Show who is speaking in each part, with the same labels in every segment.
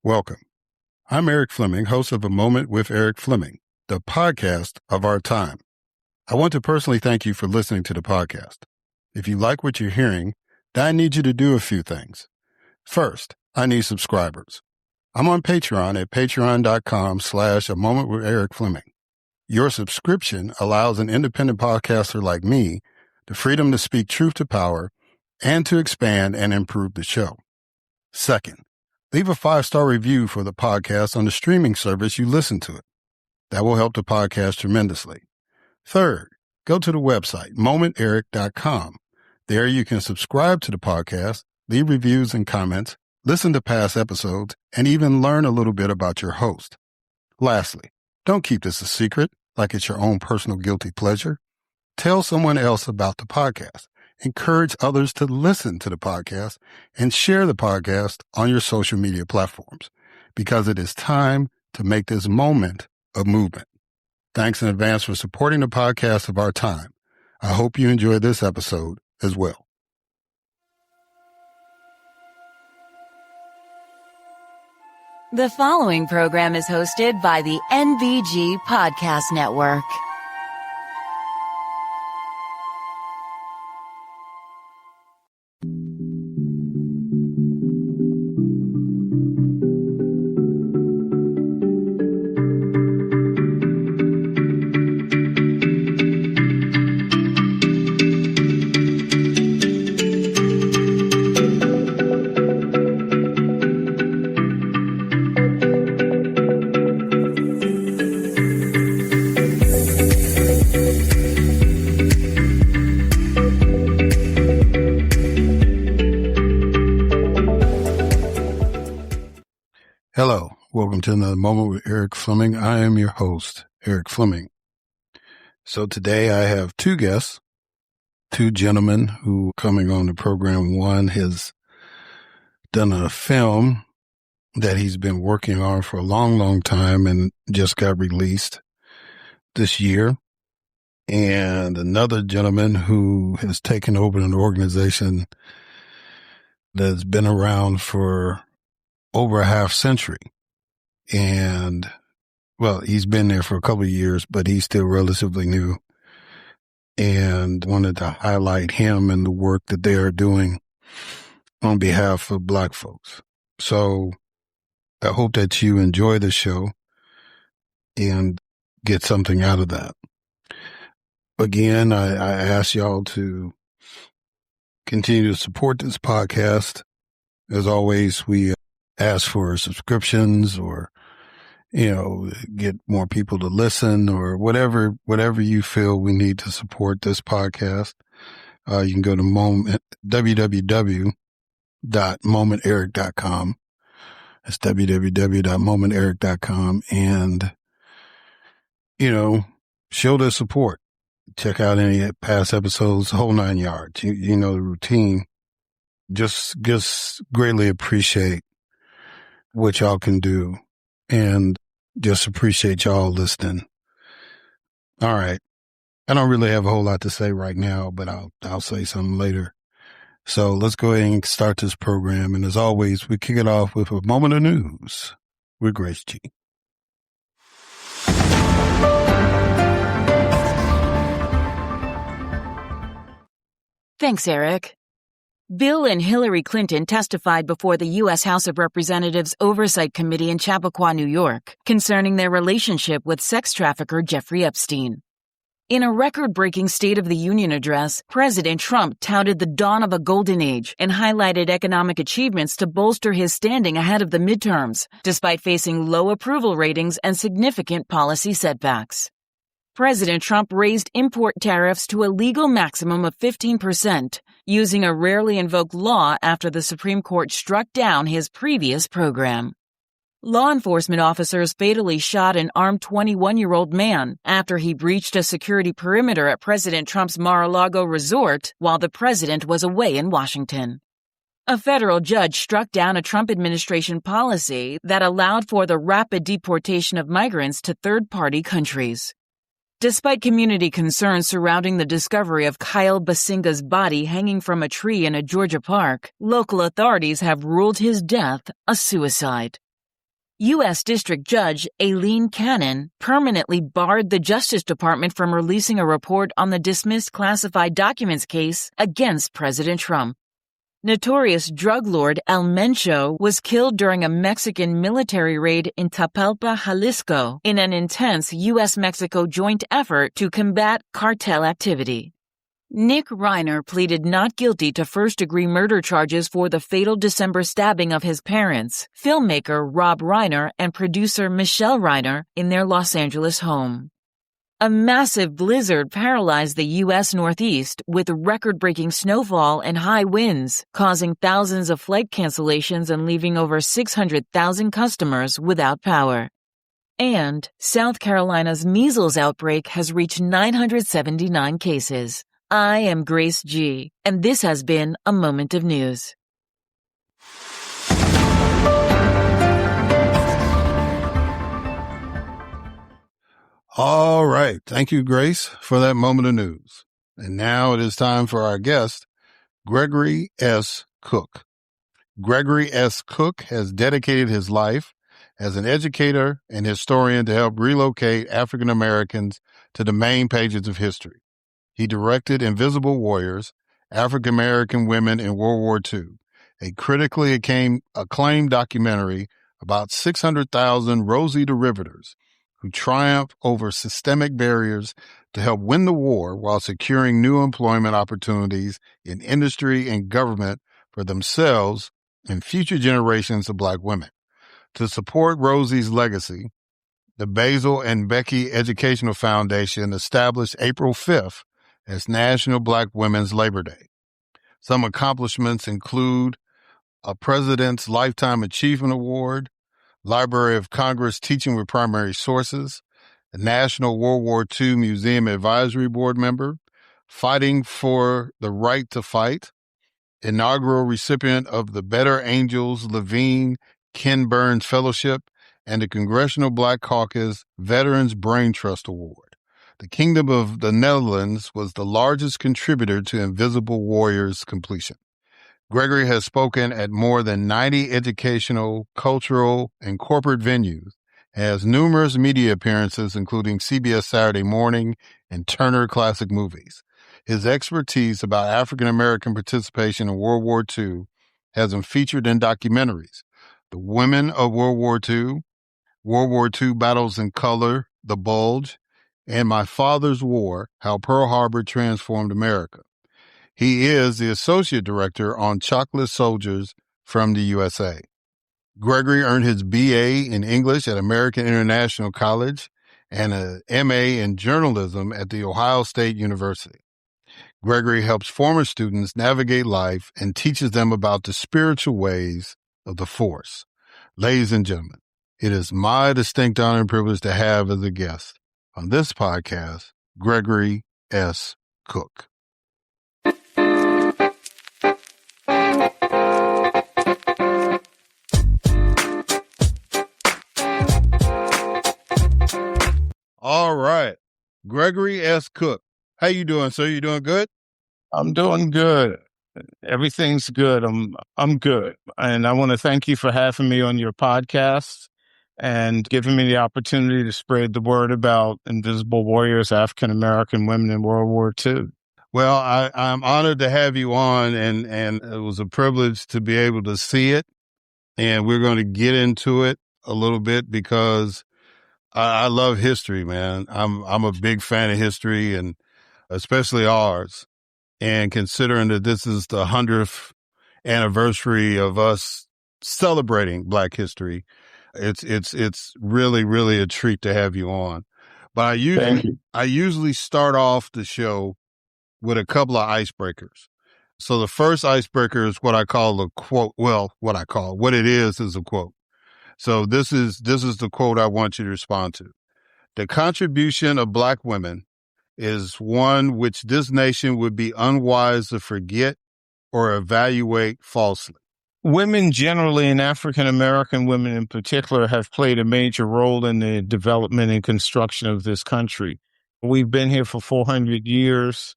Speaker 1: Welcome. I'm Erik Fleming, host of A Moment with Erik Fleming, the podcast of our time. I want to personally thank you for listening to the podcast. If you like what you're hearing, then I need you to do a few things. First, I need subscribers. I'm on Patreon at patreon.com/A Moment with Erik Fleming. Your subscription allows an independent podcaster like me the freedom to speak truth to power and to expand and improve the show. Second, leave a 5-star review for the podcast on the streaming service you listen to it. That will help the podcast tremendously. Third, go to the website, momenterik.com. There you can subscribe to the podcast, leave reviews and comments, listen to past episodes, and even learn a little bit about your host. Lastly, don't keep this a secret like it's your own personal guilty pleasure. Tell someone else about the podcast. Encourage others to listen to the podcast and share the podcast on your social media platforms because it is time to make this moment a movement. Thanks in advance for supporting the podcast of our time. I hope you enjoy this episode as well.
Speaker 2: The following program is hosted by the NVG Podcast Network.
Speaker 1: Hello, welcome to another Moment with Erik Fleming. I am your host, Erik Fleming. So today I have two guests, two gentlemen who are coming on the program. One has done a film that he's been working on for a long, long time and just got released this year. And another gentleman who has taken over an organization that's been around for over a half century. And, well, he's been there for a couple of years, but he's still relatively new. And wanted to highlight him and the work that they are doing on behalf of Black folks. So I hope that you enjoy the show and get something out of that. Again, I ask y'all to continue to support this podcast. As always, we ask for subscriptions or, get more people to listen or whatever you feel we need to support this podcast. You can go to www.momenterik.com. That's www.momenterik.com and, show their support. Check out any past episodes, the whole 9 yards. You know the routine. Just greatly appreciate what y'all can do and just appreciate y'all listening. All right. I don't really have a whole lot to say right now, but I'll say something later. So let's go ahead and start this program. And as always, we kick it off with a moment of news with Grace G.
Speaker 2: Thanks, Erik. Bill and Hillary Clinton testified before the U.S. House of Representatives Oversight Committee in Chappaqua, New York, concerning their relationship with sex trafficker Jeffrey Epstein. In a record-breaking State of the Union address, President Trump touted the dawn of a golden age and highlighted economic achievements to bolster his standing ahead of the midterms, despite facing low approval ratings and significant policy setbacks. President Trump raised import tariffs to a legal maximum of 15%, using a rarely invoked law after the Supreme Court struck down his previous program. Law enforcement officers fatally shot an armed 21-year-old man after he breached a security perimeter at President Trump's Mar-a-Lago resort while the president was away in Washington. A federal judge struck down a Trump administration policy that allowed for the rapid deportation of migrants to third-party countries. Despite community concerns surrounding the discovery of Kyle Basinga's body hanging from a tree in a Georgia park, local authorities have ruled his death a suicide. U.S. District Judge Aileen Cannon permanently barred the Justice Department from releasing a report on the dismissed classified documents case against President Trump. Notorious drug lord El Mencho was killed during a Mexican military raid in Tapalpa, Jalisco, in an intense U.S.-Mexico joint effort to combat cartel activity. Nick Reiner pleaded not guilty to first-degree murder charges for the fatal December stabbing of his parents, filmmaker Rob Reiner and producer Michelle Reiner, in their Los Angeles home. A massive blizzard paralyzed the U.S. Northeast with record-breaking snowfall and high winds, causing thousands of flight cancellations and leaving over 600,000 customers without power. And South Carolina's measles outbreak has reached 979 cases. I am Grace G., and this has been A Moment of News.
Speaker 1: All right. Thank you, Grace, for that moment of news. And now it is time for our guest, Gregory S. Cooke. Gregory S. Cooke has dedicated his life as an educator and historian to help relocate African Americans to the main pages of history. He directed Invisible Warriors, African American Women in World War II, a critically acclaimed documentary about 600,000 Rosie derivatives who triumphed over systemic barriers to help win the war while securing new employment opportunities in industry and government for themselves and future generations of Black women. To support Rosie's legacy, the Basil and Becky Educational Foundation established April 5th as National Black Women's Labor Day. Some accomplishments include a President's Lifetime Achievement Award, Library of Congress Teaching with Primary Sources, a National World War II Museum Advisory Board member, Fighting for the Right to Fight, inaugural recipient of the Better Angels Levine Ken Burns Fellowship, and the Congressional Black Caucus Veterans Brain Trust Award. The Kingdom of the Netherlands was the largest contributor to Invisible Warriors' completion. Gregory has spoken at more than 90 educational, cultural, and corporate venues, has numerous media appearances, including CBS Saturday Morning and Turner Classic Movies. His expertise about African American participation in World War II has him featured in documentaries: The Women of World War II, World War II Battles in Color, The Bulge, and My Father's War, How Pearl Harbor Transformed America. He is the associate director on Chocolate Soldiers from the USA. Gregory earned his BA in English at American International College and an MA in journalism at The Ohio State University. Gregory helps former students navigate life and teaches them about the spiritual ways of the Force. Ladies and gentlemen, it is my distinct honor and privilege to have as a guest on this podcast, Gregory S. Cooke. All right. Gregory S. Cooke. How you doing, sir? You doing good?
Speaker 3: I'm doing good. Everything's good. I'm good. And I want to thank you for having me on your podcast and giving me the opportunity to spread the word about Invisible Warriors, African American Women in World War II.
Speaker 1: Well, I'm honored to have you on, and it was a privilege to be able to see it. And we're going to get into it a little bit because I love history, man. I'm a big fan of history, and especially ours. And considering that this is the 100th anniversary of us celebrating Black history, it's really, really a treat to have you on. But I usually start off the show with a couple of icebreakers. So the first icebreaker is what I call a quote. Well, what it is a quote. So this is the quote I want you to respond to. The contribution of Black women is one which this nation would be unwise to forget or evaluate falsely.
Speaker 3: Women generally, and African American women in particular, have played a major role in the development and construction of this country. We've been here for 400 years,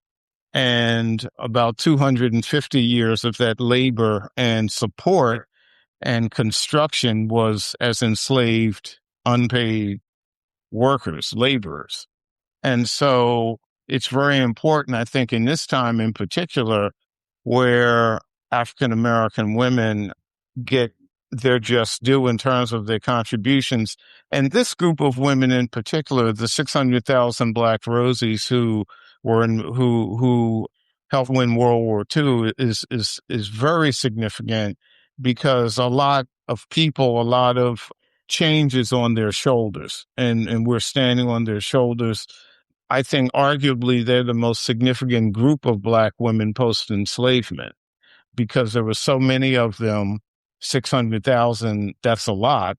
Speaker 3: and about 250 years of that labor and support and construction was as enslaved, unpaid workers, laborers. And so it's very important, I think, in this time in particular, where African American women get their just due in terms of their contributions. And this group of women in particular, the 600,000 Black Rosies who helped win World War II is very significant, because a lot of people, a lot of change is on their shoulders, and we're standing on their shoulders. I think arguably they're the most significant group of Black women post-enslavement, because there were so many of them. 600,000, that's a lot.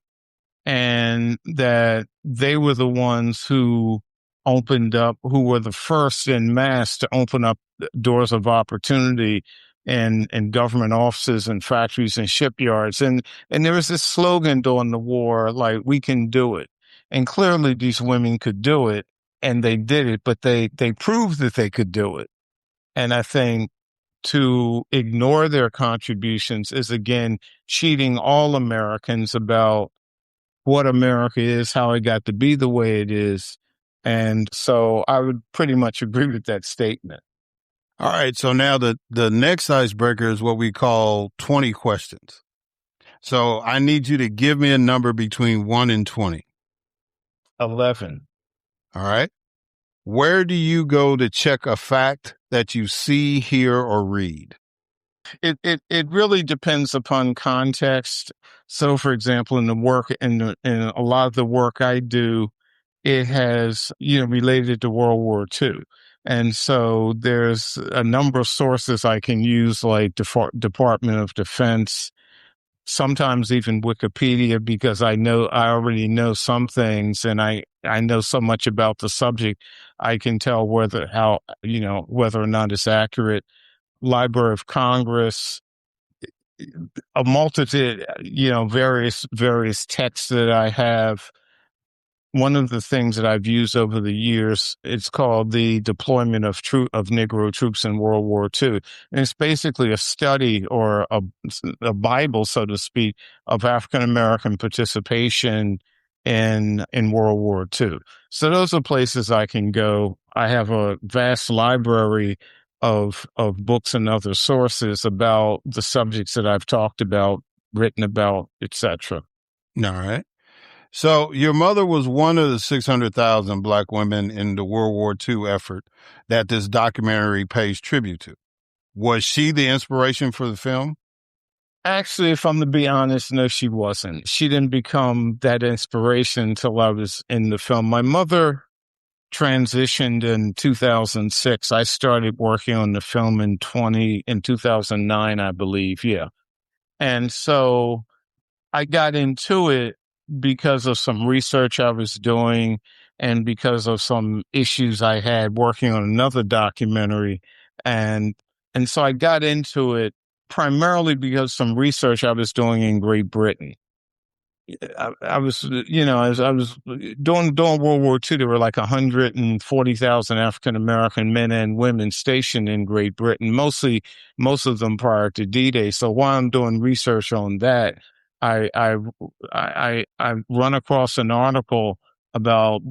Speaker 3: And that they were the ones who were the first in mass to open up doors of opportunity in government offices and factories and shipyards. And there was this slogan during the war, like, we can do it. And clearly these women could do it, and they did it, but they proved that they could do it. And I think to ignore their contributions is, again, cheating all Americans about what America is, how it got to be the way it is. And so I would pretty much agree with that statement.
Speaker 1: All right. So now the next icebreaker is what we call 20 questions. So I need you to give me a number between 1 and 20.
Speaker 3: 11.
Speaker 1: All right. Where do you go to check a fact that you see, hear, or read?
Speaker 3: It really depends upon context. So, for example, in a lot of the work I do, it has, related to World War II. And so there's a number of sources I can use, like Department of Defense, sometimes even Wikipedia, because I already know some things, and I know so much about the subject, I can tell whether or not it's accurate. Library of Congress, a multitude, various texts that I have. One of the things that I've used over the years, it's called the Deployment of Negro Troops in World War II. And it's basically a study, or a Bible, so to speak, of African American participation in World War II. So those are places I can go. I have a vast library of books and other sources about the subjects that I've talked about, written about, etc.
Speaker 1: All right. So your mother was one of the 600,000 Black women in the World War II effort that this documentary pays tribute to. Was she the inspiration for the film?
Speaker 3: Actually, if I'm to be honest, no, she wasn't. She didn't become that inspiration until I was in the film. My mother transitioned in 2006. I started working on the film in 2009, I believe. Yeah. And so I got into it because of some research I was doing, and because of some issues I had working on another documentary. And so I got into it primarily because some research I was doing in Great Britain. I was, as I was during World War II, there were like 140,000 African American men and women stationed in Great Britain, most of them prior to D-Day. So while I'm doing research on that, I run across an article about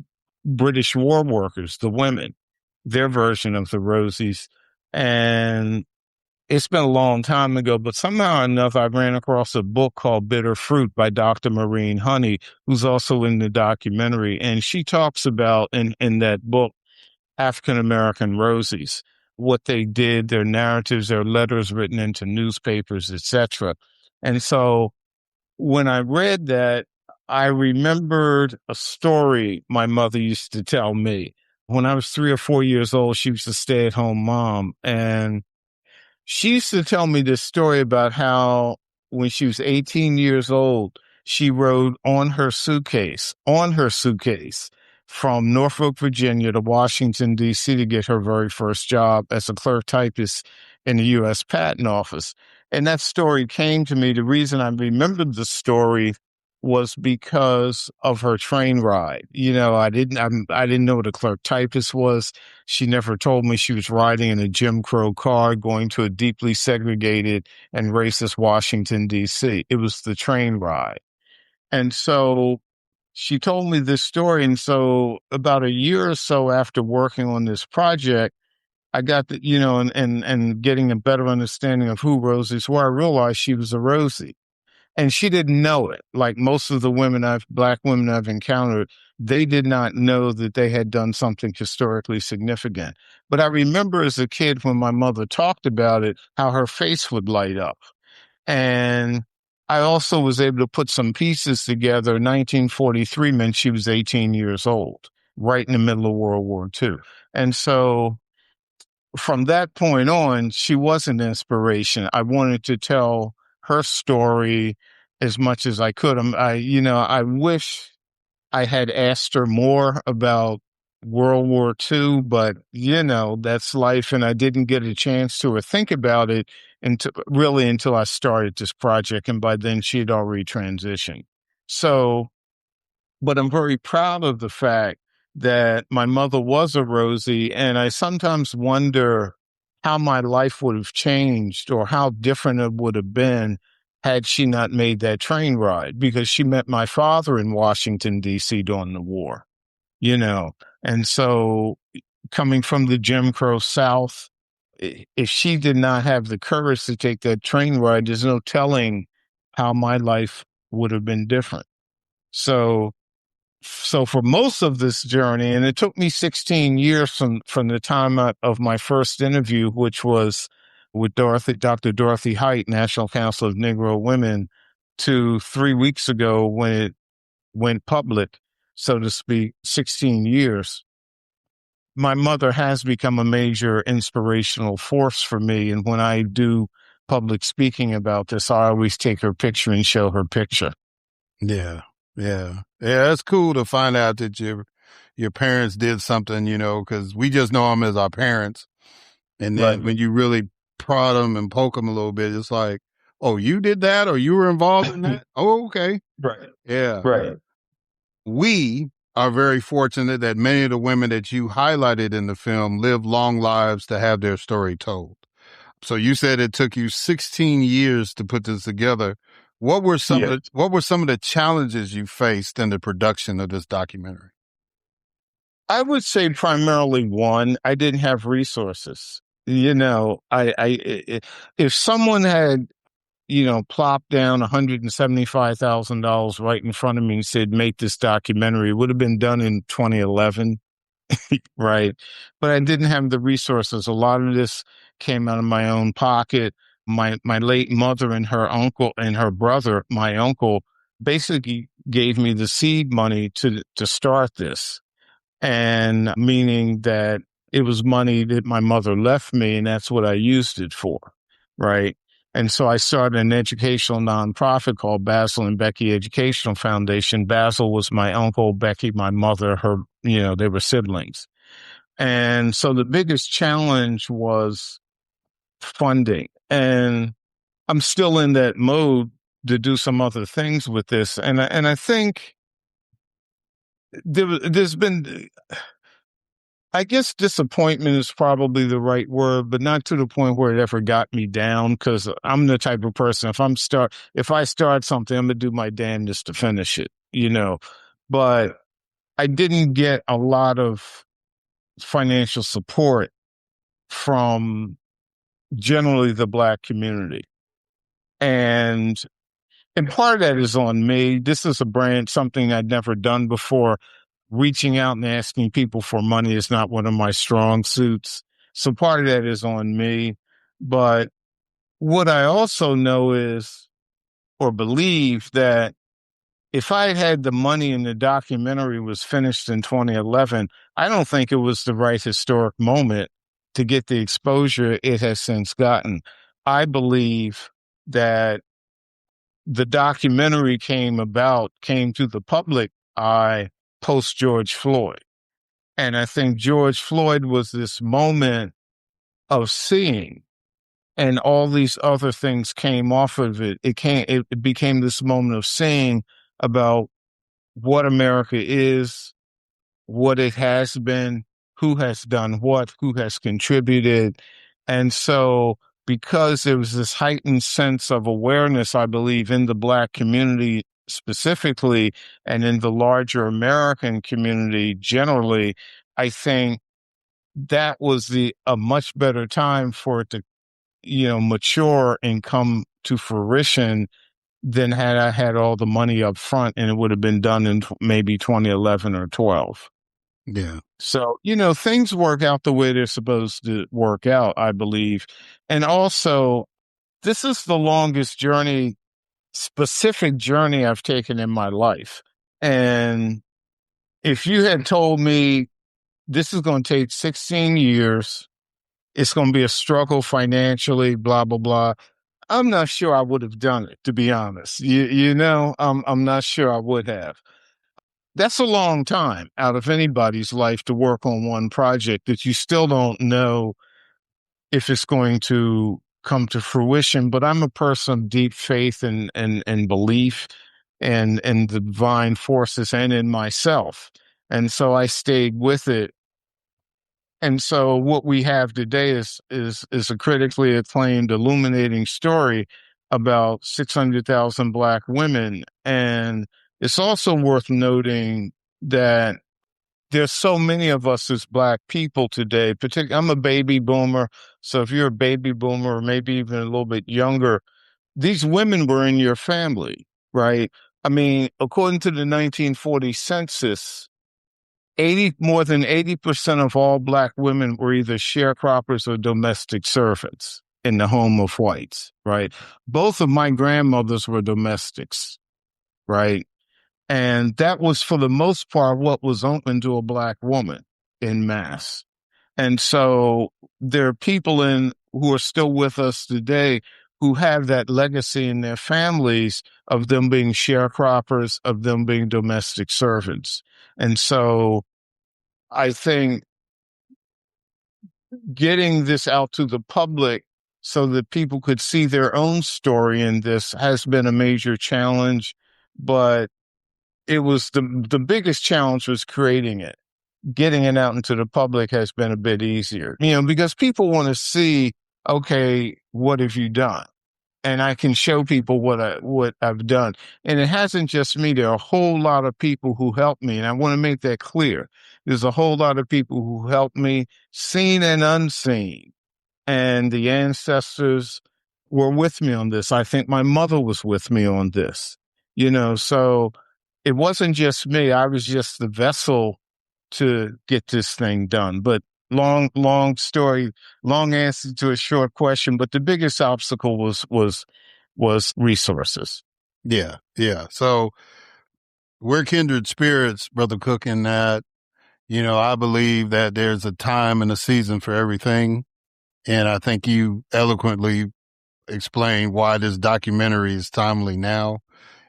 Speaker 3: British war workers, the women, their version of the Rosies. And it's been a long time ago, but somehow enough, I ran across a book called Bitter Fruit by Dr. Maureen Honey, who's also in the documentary. And she talks about, in that book, African-American Rosies, what they did, their narratives, their letters written into newspapers, etc. And so when I read that, I remembered a story my mother used to tell me. When I was 3 or 4 years old, she was a stay-at-home mom, and she used to tell me this story about how when she was 18 years old, she rode on her suitcase from Norfolk, Virginia to Washington, D.C. to get her very first job as a clerk typist in the U.S. Patent Office. And that story came to me. The reason I remembered the story was because of her train ride. I didn't know what a clerk typist was. She never told me she was riding in a Jim Crow car going to a deeply segregated and racist Washington, D.C. It was the train ride. And so she told me this story. And so about a year or so after working on this project, I got and getting a better understanding of who Rosie's were, I realized she was a Rosie. And she didn't know it. Like most of the Black women I've encountered, they did not know that they had done something historically significant. But I remember as a kid when my mother talked about it, how her face would light up. And I also was able to put some pieces together. 1943 meant she was 18 years old, right in the middle of World War II. And so from that point on, she was an inspiration. I wanted to tell her story as much as I could. I wish I had asked her more about World War II, but that's life. And I didn't get a chance to or think about it until I started this project. And by then she had already transitioned. So, but I'm very proud of the fact that my mother was a Rosie. And I sometimes wonder how my life would have changed or how different it would have been had she not made that train ride, because she met my father in Washington, D.C. during the war, And so coming from the Jim Crow South, if she did not have the courage to take that train ride, there's no telling how my life would have been different. So for most of this journey, and it took me 16 years from the time of my first interview, which was with Dr. Dorothy Height, National Council of Negro Women, to 3 weeks ago when it went public, so to speak, 16 years. My mother has become a major inspirational force for me. And when I do public speaking about this, I always take her picture and show her picture.
Speaker 1: Yeah. Yeah. Yeah. It's cool to find out that your parents did something, because we just know them as our parents. And then when you really prod them and poke them a little bit, it's like, oh, you did that or you were involved in that? Oh, okay.
Speaker 3: Right.
Speaker 1: Yeah.
Speaker 3: Right.
Speaker 1: We are very fortunate that many of the women that you highlighted in the film live long lives to have their story told. So you said it took you 16 years to put this together. What were some of the challenges you faced in the production of this documentary?
Speaker 3: I would say primarily one, I didn't have resources. If someone had, plopped down $175,000 right in front of me and said, make this documentary, it would have been done in 2011. Right. But I didn't have the resources. A lot of this came out of my own pocket. My late mother and her uncle and her brother, my uncle, basically gave me the seed money to start this. And meaning that it was money that my mother left me, and that's what I used it for. Right. And so I started an educational nonprofit called Basil and Becky Educational Foundation. Basil was my uncle, Becky, my mother, they were siblings. And so the biggest challenge was funding. And I'm still in that mode to do some other things with this. And I think there's been, I guess disappointment is probably the right word, but not to the point where it ever got me down, because I'm the type of person, if I start something, I'm going to do my damnedest to finish it, But I didn't get a lot of financial support from generally the Black community. And part of that is on me. This is something I'd never done before. Reaching out and asking people for money is not one of my strong suits. So part of that is on me. But what I also know is, or believe, that if I had the money and the documentary was finished in 2011, I don't think it was the right historic moment to get the exposure it has since gotten. I believe that the documentary came to the public eye post George Floyd. And I think George Floyd was this moment of seeing, and all these other things came off of it. It became this moment of seeing about what America is, what it has been, who has done what, who has contributed. And so, because there was this heightened sense of awareness, I believe, in the Black community specifically, and in the larger American community generally, I think that was a much better time for it to, mature and come to fruition than had I had all the money up front and it would have been done in maybe 2011 or 12.
Speaker 1: Yeah.
Speaker 3: So, things work out the way they're supposed to work out, I believe. And also, this is the longest specific journey I've taken in my life. And if you had told me this is going to take 16 years, it's going to be a struggle financially, blah, blah, blah, I'm not sure I would have done it, to be honest. I'm not sure I would have. That's a long time out of anybody's life to work on one project that you still don't know if it's going to come to fruition. But I'm a person of deep faith and belief and the divine forces and in myself. And so I stayed with it. And so what we have today is a critically acclaimed, illuminating story about 600,000 Black women. And it's also worth noting that there's so many of us as Black people today, particularly I'm a baby boomer. So if you're a baby boomer or maybe even a little bit younger, these women were in your family, right? I mean, according to the 1940 census, more than 80% of all Black women were either sharecroppers or domestic servants in the home of whites, right? Both of my grandmothers were domestics, right? And that was, for the most part, what was open to a Black woman in mass. And so there are people who are still with us today who have that legacy in their families of them being sharecroppers, of them being domestic servants. And so I think getting this out to the public so that people could see their own story in this has been a major challenge, but it was the biggest challenge was creating it. Getting it out into the public has been a bit easier, because people want to see, okay, what have you done? And I can show people what I've done. And it hasn't just me. There are a whole lot of people who helped me. And I want to make that clear. There's a whole lot of people who helped me, seen and unseen. And the ancestors were with me on this. I think my mother was with me on this, so it wasn't just me. I was just the vessel to get this thing done. But long story, long answer to a short question. But the biggest obstacle was resources.
Speaker 1: Yeah. Yeah. So we're kindred spirits, Brother Cooke, in that, I believe that there's a time and a season for everything. And I think you eloquently explained why this documentary is timely now.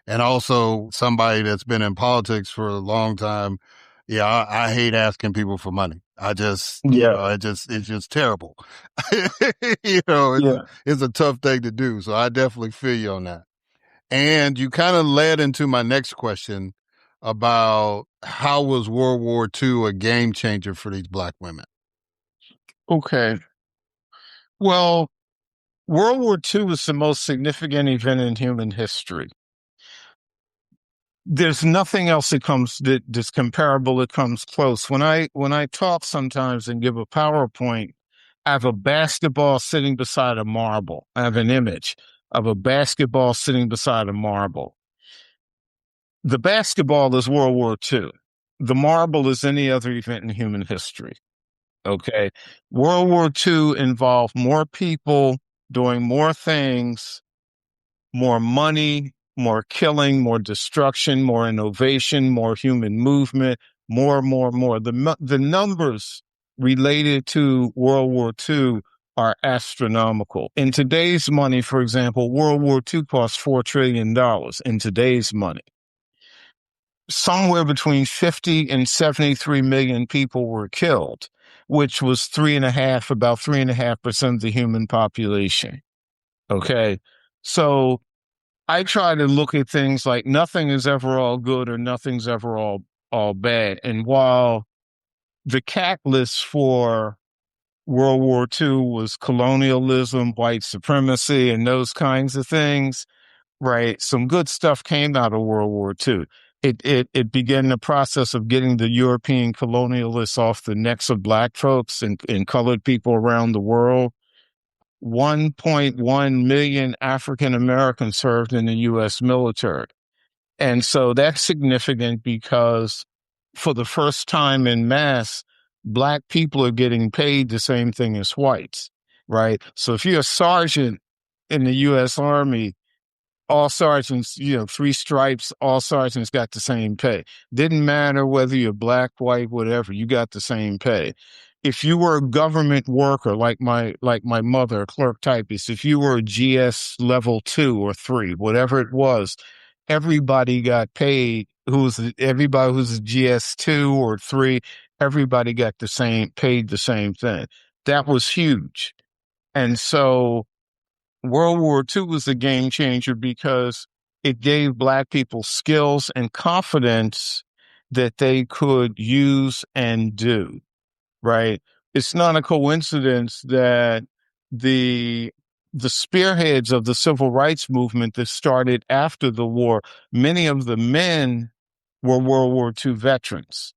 Speaker 1: And also, somebody that's been in politics for a long time. Yeah, I hate asking people for money. I just, it's just terrible. It's a tough thing to do. So I definitely feel you on that. And you kind of led into my next question about how was World War II a game changer for these Black women?
Speaker 3: Okay. Well, World War II was the most significant event in human history. There's nothing else that's comparable that comes close. When I talk sometimes and give a PowerPoint, I have a basketball sitting beside a marble. I have an image of a basketball sitting beside a marble. The basketball is World War II. The marble is any other event in human history. Okay. World War II involved more people doing more things, more money, more killing, more destruction, more innovation, more human movement, more. The numbers related to World War II are astronomical. In today's money, for example, World War II cost $4 trillion in today's money. Somewhere between 50 and 73 million people were killed, which was about 3.5% of the human population. Okay. So I try to look at things like nothing is ever all good or nothing's ever all bad. And while the catalyst for World War II was colonialism, white supremacy, and those kinds of things, right? Some good stuff came out of World War II. It began the process of getting the European colonialists off the necks of black folks and colored people around the world. 1.1 million African Americans served in the U.S. military. And so that's significant because for the first time in mass, black people are getting paid the same thing as whites, right? So if you're a sergeant in the U.S. Army, all sergeants, 3 stripes, all sergeants got the same pay. Didn't matter whether you're black, white, whatever, you got the same pay. If you were a government worker, like my mother, a clerk typist, if you were a GS level 2 or 3, whatever it was, everybody got paid. Everybody who's a GS2 or 3, everybody got paid the same thing. That was huge. And so World War II was a game changer because it gave black people skills and confidence that they could use and do, right? It's not a coincidence that the spearheads of the civil rights movement that started after the war, many of the men were World War II veterans.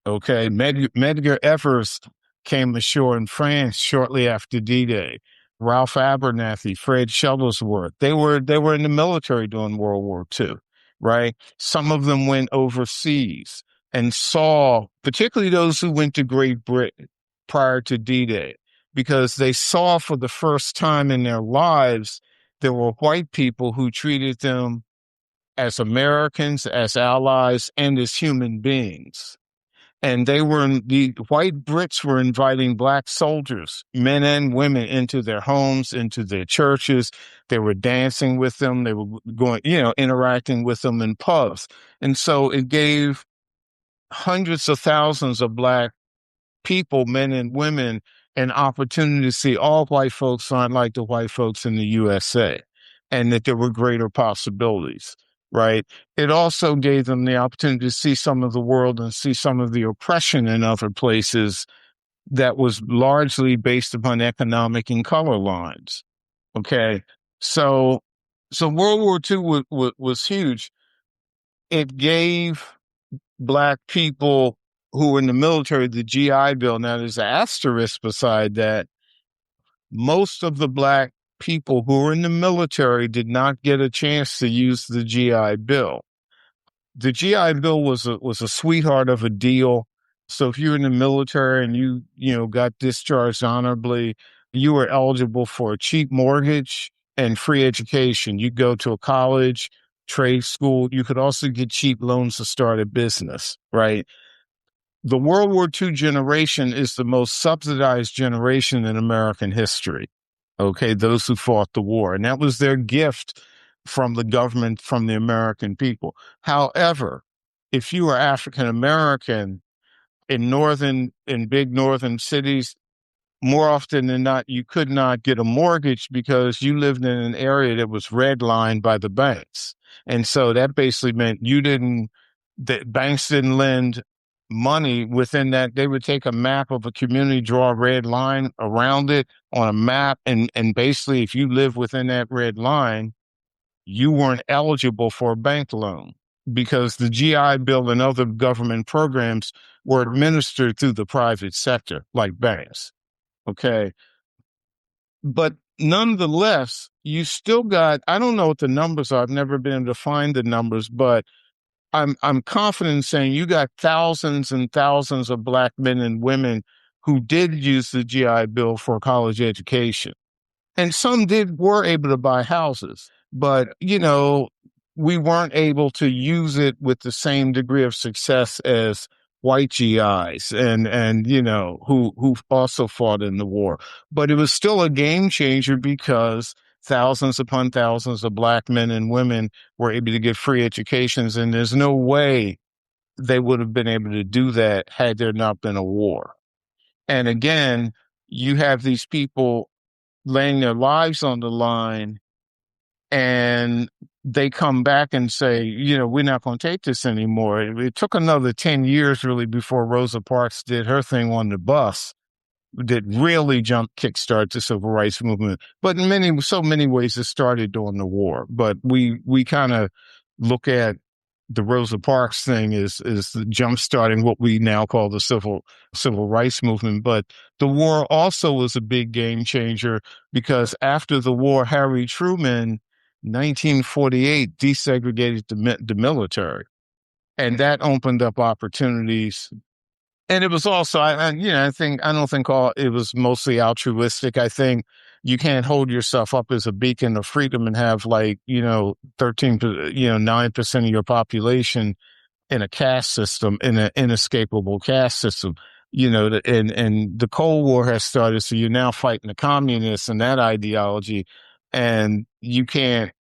Speaker 3: Okay. Medgar Evers came ashore in France shortly after D-Day. Ralph Abernathy, Fred Shuttlesworth, they were in the military during World War II, right? Some of them went overseas and saw, particularly those who went to Great Britain prior to D-Day, because they saw for the first time in their lives, there were white people who treated them as Americans, as allies, and as human beings. And the white Brits were inviting black soldiers, men and women, into their homes, into their churches. They were dancing with them. They were going, interacting with them in pubs. And so it gave hundreds of thousands of black people, men and women, an opportunity to see all white folks aren't like the white folks in the USA, and that there were greater possibilities. Right. It also gave them the opportunity to see some of the world and see some of the oppression in other places that was largely based upon economic and color lines. Okay. So World War II was huge. It gave black people who were in the military the GI Bill. Now, there's an asterisk beside that. Most of the black people who were in the military did not get a chance to use the GI Bill. The GI Bill was a sweetheart of a deal. So if you were in the military and you got discharged honorably, you were eligible for a cheap mortgage and free education. You go to a college, trade school. You could also get cheap loans to start a business, right? The World War II generation is the most subsidized generation in American history. Okay, those who fought the war. And that was their gift from the government, from the American people. However, if you were African American in big northern cities, more often than not, you could not get a mortgage because you lived in an area that was redlined by the banks. And so that basically meant that banks didn't lend money within that. They would take a map of a community, draw a red line around it on a map. And basically, if you live within that red line, you weren't eligible for a bank loan because the GI Bill and other government programs were administered through the private sector, like banks. Okay. But nonetheless, you still got, I don't know what the numbers are. I've never been able to find the numbers, but I'm confident in saying you got thousands and thousands of black men and women who did use the GI Bill for college education. And some were able to buy houses, but, we weren't able to use it with the same degree of success as white GIs and who also fought in the war. But it was still a game changer because thousands upon thousands of black men and women were able to get free educations. And there's no way they would have been able to do that had there not been a war. And again, you have these people laying their lives on the line and they come back and say, we're not going to take this anymore. It took another 10 years really before Rosa Parks did her thing on the bus that really kickstart the civil rights movement. But in so many ways, it started during the war. But we kind of look at the Rosa Parks thing is the jump starting what we now call the civil rights movement. But the war also was a big game changer because after the war, Harry Truman, 1948, desegregated the military, and that opened up opportunities. And it was also, I don't think it was mostly altruistic. I think you can't hold yourself up as a beacon of freedom and have 9% of your population in a caste system, in an inescapable caste system, and the Cold War has started. So you're now fighting the communists and that ideology, and you can't.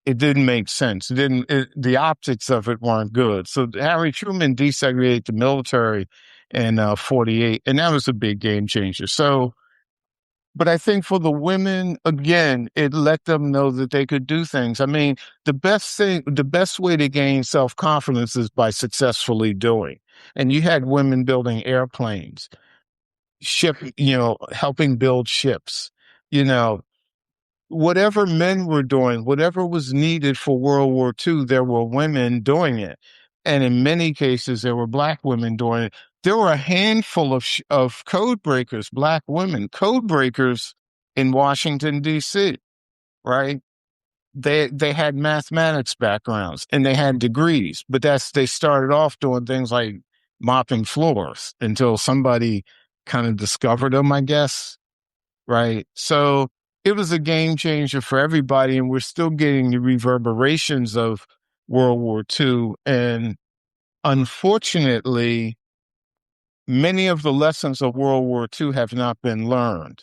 Speaker 3: It didn't make sense. The optics of it weren't good. So Harry Truman desegregated the military in 48, and that was a big game changer. So, but I think for the women, again, it let them know that they could do things. I mean, the best way to gain self-confidence is by successfully doing. And you had women building airplanes, helping build ships, whatever men were doing, whatever was needed for World War II, there were women doing it. And in many cases, there were Black women doing it. There were a handful of code breakers, Black women, code breakers in Washington, D.C., right? They had mathematics backgrounds and they had degrees, but they started off doing things like mopping floors until somebody kind of discovered them, I guess. Right. So it was a game changer for everybody. And we're still getting the reverberations of World War II. And unfortunately, many of the lessons of World War II have not been learned.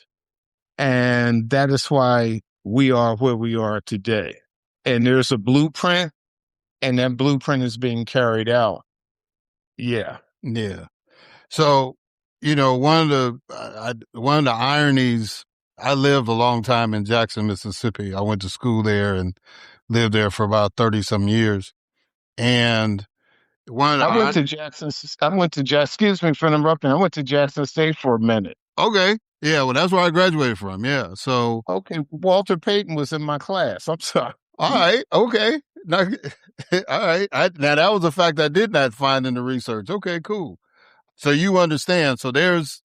Speaker 3: And that is why we are where we are today. And there's a blueprint, and that blueprint is being carried out. Yeah.
Speaker 1: Yeah. So, one of the ironies, I lived a long time in Jackson, Mississippi. I went to school there and lived there for about 30 some years. And
Speaker 3: I went to Jackson. Excuse me for interrupting. I went to Jackson State for a minute.
Speaker 1: Okay. Yeah. Well, that's where I graduated from. Yeah. So.
Speaker 3: Okay. Walter Payton was in my class. I'm sorry.
Speaker 1: All right. Okay. Now, all right. Now that was a fact I did not find in the research. Okay, cool. So you understand. So there's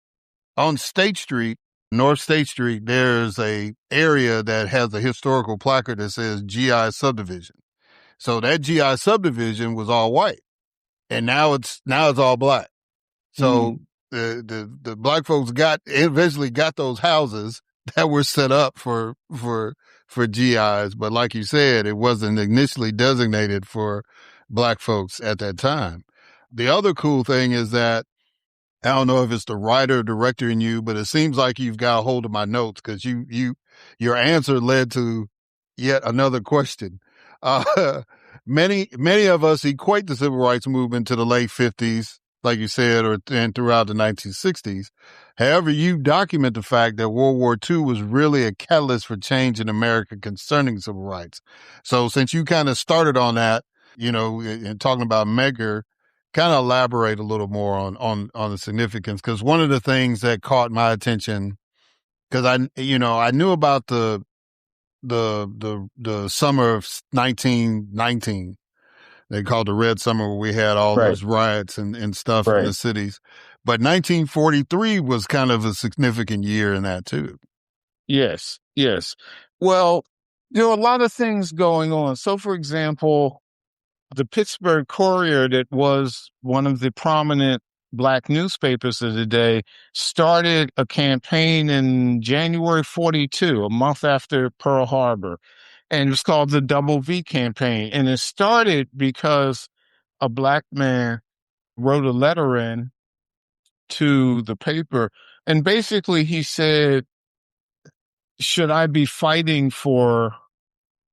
Speaker 1: on State Street, North State Street, there's a area that has a historical placard that says GI subdivision. So that GI subdivision was all white, and now it's all Black. So the Black folks eventually got those houses that were set up for GIs, but like you said, it wasn't initially designated for Black folks at that time. The other cool thing is that I don't know if it's the writer or director in you, but it seems like you've got a hold of my notes because your answer led to yet another question. Many of us equate the civil rights movement to the late 50s, like you said, and throughout the 1960s. However, you document the fact that World War II was really a catalyst for change in America concerning civil rights. So since you kind of started on that, and talking about Medgar, kind of elaborate a little more on the significance. Because one of the things that caught my attention, because I knew about the summer of 1919. They called the Red Summer, where we had all those riots and stuff in the cities. But 1943 was kind of a significant year in that too.
Speaker 3: Yes. Well, there were a lot of things going on. So, for example, the Pittsburgh Courier, that was one of the prominent Black newspapers of the day, started a campaign in January 42, a month after Pearl Harbor. And it was called the Double V campaign. And it started because a Black man wrote a letter in to the paper. And basically he said, should I be fighting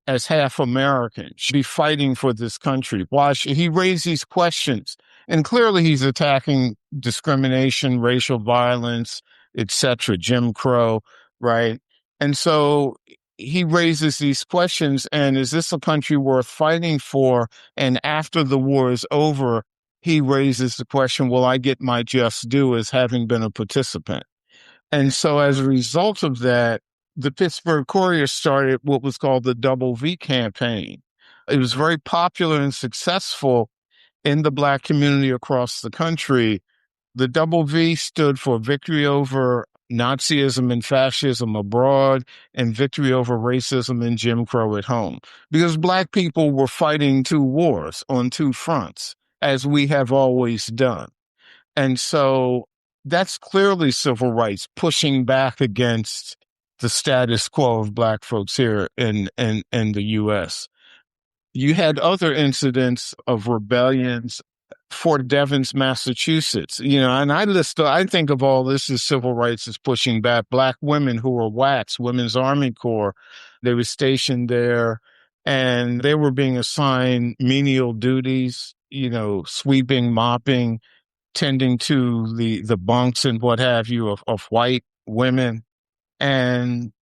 Speaker 3: as half American, should be fighting for this country? Why should he raise these questions? And clearly he's attacking discrimination, racial violence, etc., Jim Crow, right? And so he raises these questions, and is this a country worth fighting for? And after the war is over, he raises the question, will I get my just due as having been a participant? And so as a result of that, the Pittsburgh Courier started what was called the Double V campaign. It was very popular and successful in the Black community across the country. The Double V stood for victory over Nazism and fascism abroad and victory over racism and Jim Crow at home. Because Black people were fighting two wars on two fronts, as we have always done. And so that's clearly civil rights, pushing back against the status quo of Black folks here in the U.S. You had other incidents of rebellions. Fort Devens, Massachusetts, and I think of all this as civil rights as pushing back. Black women who were WACs, Women's Army Corps, they were stationed there and they were being assigned menial duties, sweeping, mopping, tending to the bunks and what have you of white women. And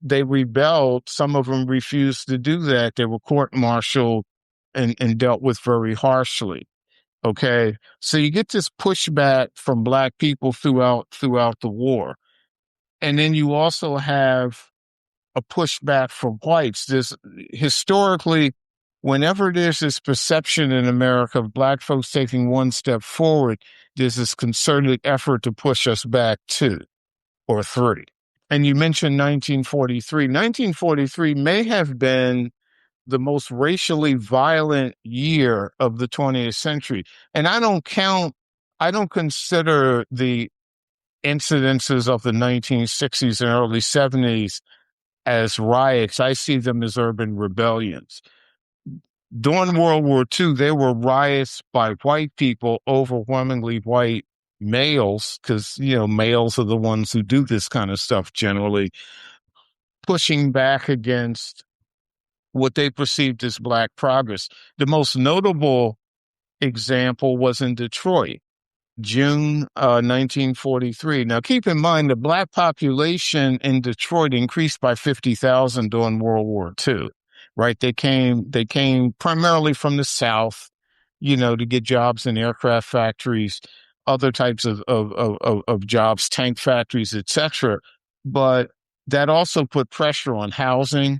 Speaker 3: they rebelled. Some of them refused to do that. They were court-martialed and dealt with very harshly. Okay. So you get this pushback from Black people throughout the war. And then you also have a pushback from whites. There's historically, whenever there's this perception in America of Black folks taking one step forward, there's this concerted effort to push us back 2 or 3. And you mentioned 1943. 1943 may have been the most racially violent year of the 20th century. And I don't consider the incidences of the 1960s and early 70s as riots. I see them as urban rebellions. During World War II, there were riots by white people, overwhelmingly white males, because, males are the ones who do this kind of stuff generally, pushing back against what they perceived as Black progress. The most notable example was in Detroit, June 1943. Now, keep in mind, the Black population in Detroit increased by 50,000 during World War II, right? They came primarily from the South, to get jobs in aircraft factories, other types of jobs, tank factories, etc. But that also put pressure on housing,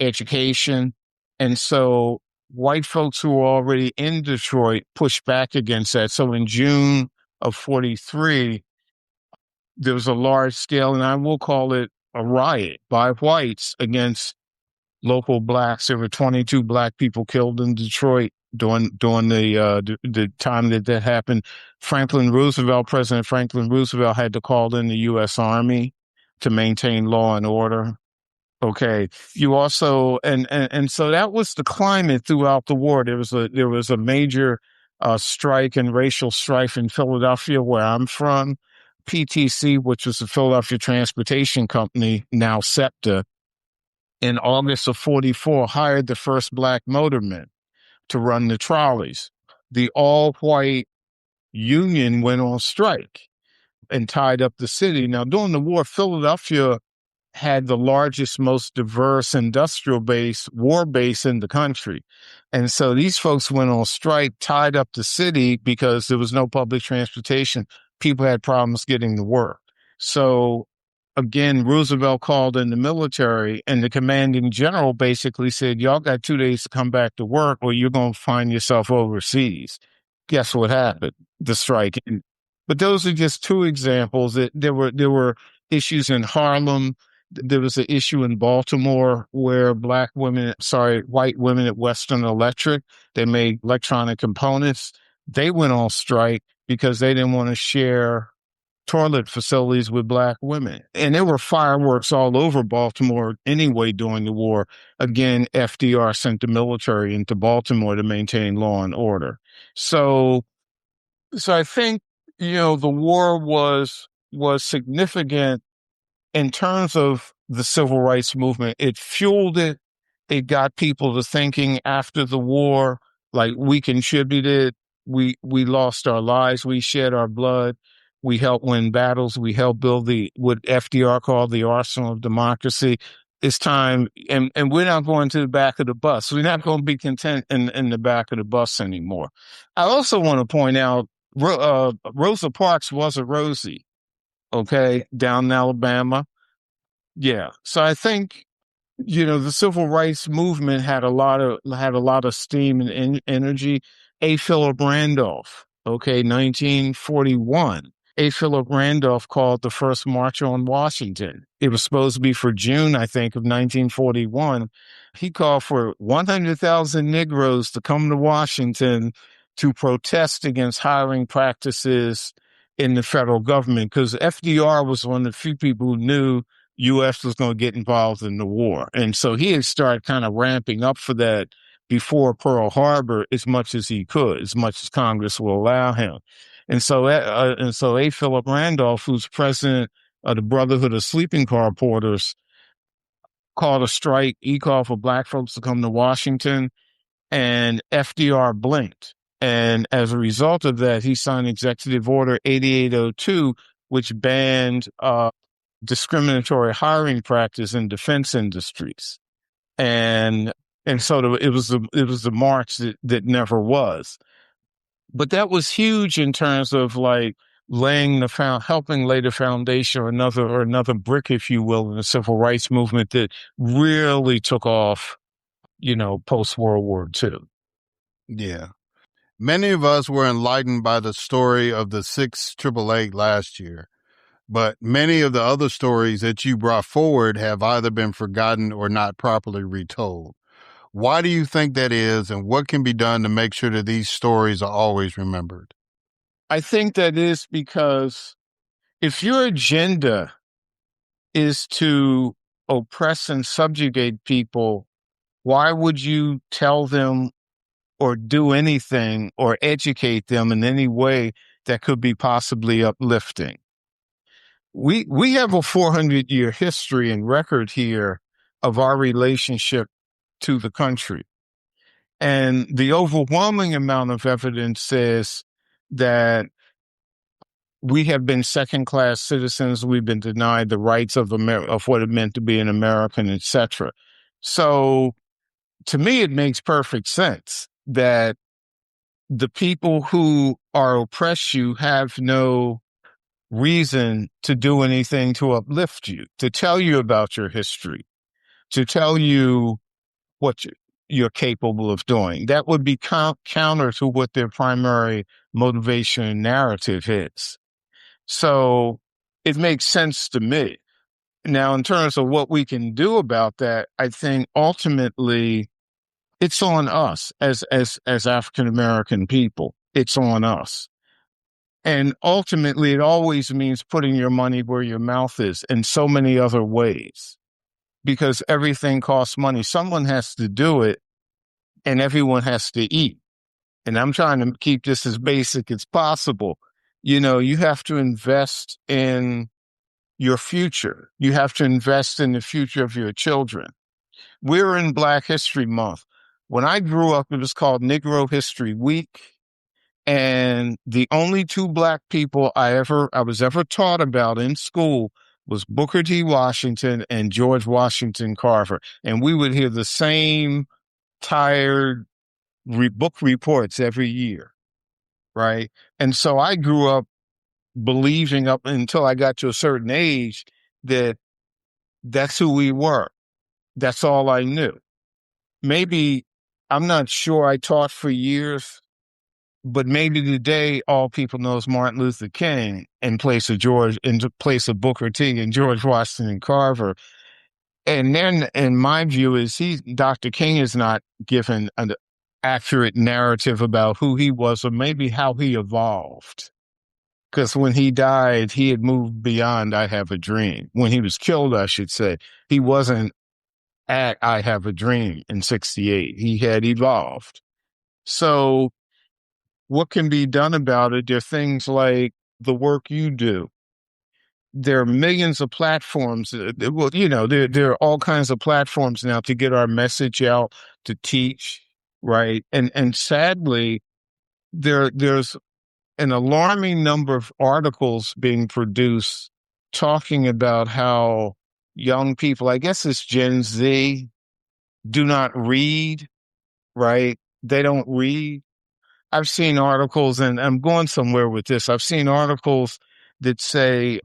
Speaker 3: education. And so white folks who were already in Detroit pushed back against that. So in June of 43, there was a large scale, and I will call it a riot by whites against local Blacks. There were 22 Black people killed in Detroit during the time that happened. President Franklin Roosevelt had to call in the U.S. Army to maintain law and order. Okay. You also, and so that was the climate throughout the war. There was a major strike and racial strife in Philadelphia, where I'm from. PTC, which was the Philadelphia Transportation Company, now SEPTA, in August of 44, hired the first Black motormen to run the trolleys. The all-white union went on strike and tied up the city. Now, during the war, Philadelphia had the largest, most diverse industrial base, war base in the country. And so these folks went on strike, tied up the city because there was no public transportation. People had problems getting to work. So again, Roosevelt called in the military, and the commanding general basically said, y'all got 2 days to come back to work or you're going to find yourself overseas. Guess what happened? The strike. But those are just 2 examples. There were issues in Harlem. There was an issue in Baltimore where white women at Western Electric, they made electronic components. They went on strike because they didn't want to share toilet facilities with Black women. And there were fireworks all over Baltimore anyway during the war. Again, FDR sent the military into Baltimore to maintain law and order. So I think, the war was significant in terms of the civil rights movement. It fueled it. It got people to thinking after the war, like, we contributed, we lost our lives, we shed our blood, we helped win battles, we helped build what FDR called the arsenal of democracy. it's time, and we're not going to the back of the bus. We're not going to be content in the back of the bus anymore. I also want to point out, Rosa Parks was a Rosie, okay, down in Alabama. Yeah. So I think, the civil rights movement had a lot of steam and energy. A. Philip Randolph, okay, 1941. A. Philip Randolph called the first March on Washington. It was supposed to be for June, I think, of 1941. He called for 100,000 Negroes to come to Washington to protest against hiring practices in the federal government, because FDR was one of the few people who knew U.S. was going to get involved in the war. And so he had started kind of ramping up for that before Pearl Harbor as much as he could, as much as Congress will allow him. And so A. Philip Randolph, who's president of the Brotherhood of Sleeping Car Porters, called a strike. He called for black folks to come to Washington, and FDR blinked. And as a result of that, he signed Executive Order 8802, which banned discriminatory hiring practice in defense industries. And so it was the march that never was. But that was huge in terms of like helping lay the foundation, or another brick, if you will, in the civil rights movement that really took off, post World War II.
Speaker 1: Yeah. Many of us were enlightened by the story of the 688 last year, but many of the other stories that you brought forward have either been forgotten or not properly retold. Why do you think that is, and what can be done to make sure that these stories are always remembered?
Speaker 3: I think that is because if your agenda is to oppress and subjugate people, why would you tell them or do anything or educate them in any way that could be possibly uplifting? We have a 400-year history and record here of our relationship to the country. And the overwhelming amount of evidence says that we have been second-class citizens. We've been denied the rights of what it meant to be an American, etc. So to me, it makes perfect sense that the people who oppress you have no reason to do anything to uplift you, to tell you about your history, to tell you what you're capable of doing. That would be counter to what their primary motivation and narrative is. So it makes sense to me. Now, in terms of what we can do about that, I think ultimately it's on us as African American people. It's on us. And ultimately, it always means putting your money where your mouth is in so many other ways, because everything costs money. Someone has to do it, and everyone has to eat. And I'm trying to keep this as basic as possible. You have to invest in your future. You have to invest in the future of your children. We're in Black History Month. When I grew up, it was called Negro History Week. And the only two Black people I was ever taught about in school was Booker T. Washington and George Washington Carver. And we would hear the same tired book reports every year, right? And so I grew up believing, up until I got to a certain age, that that's who we were. That's all I knew. Maybe, I'm not sure, I taught for years, but maybe today all people know is Martin Luther King in place of Booker T and George Washington Carver. And then, in my view, Dr. King is not given an accurate narrative about who he was, or maybe how he evolved. Because when he died, he had moved beyond I Have a Dream. When he was killed, I should say, he wasn't at I Have a Dream in 1968. He had evolved. So what can be done about it? There are things like the work you do. There are millions of platforms. Well, there are all kinds of platforms now to get our message out, to teach, right? And sadly, there's an alarming number of articles being produced talking about how young people, I guess it's Gen Z, do not read, right? They don't read. I've seen articles, and I'm going somewhere with this. I've seen articles that say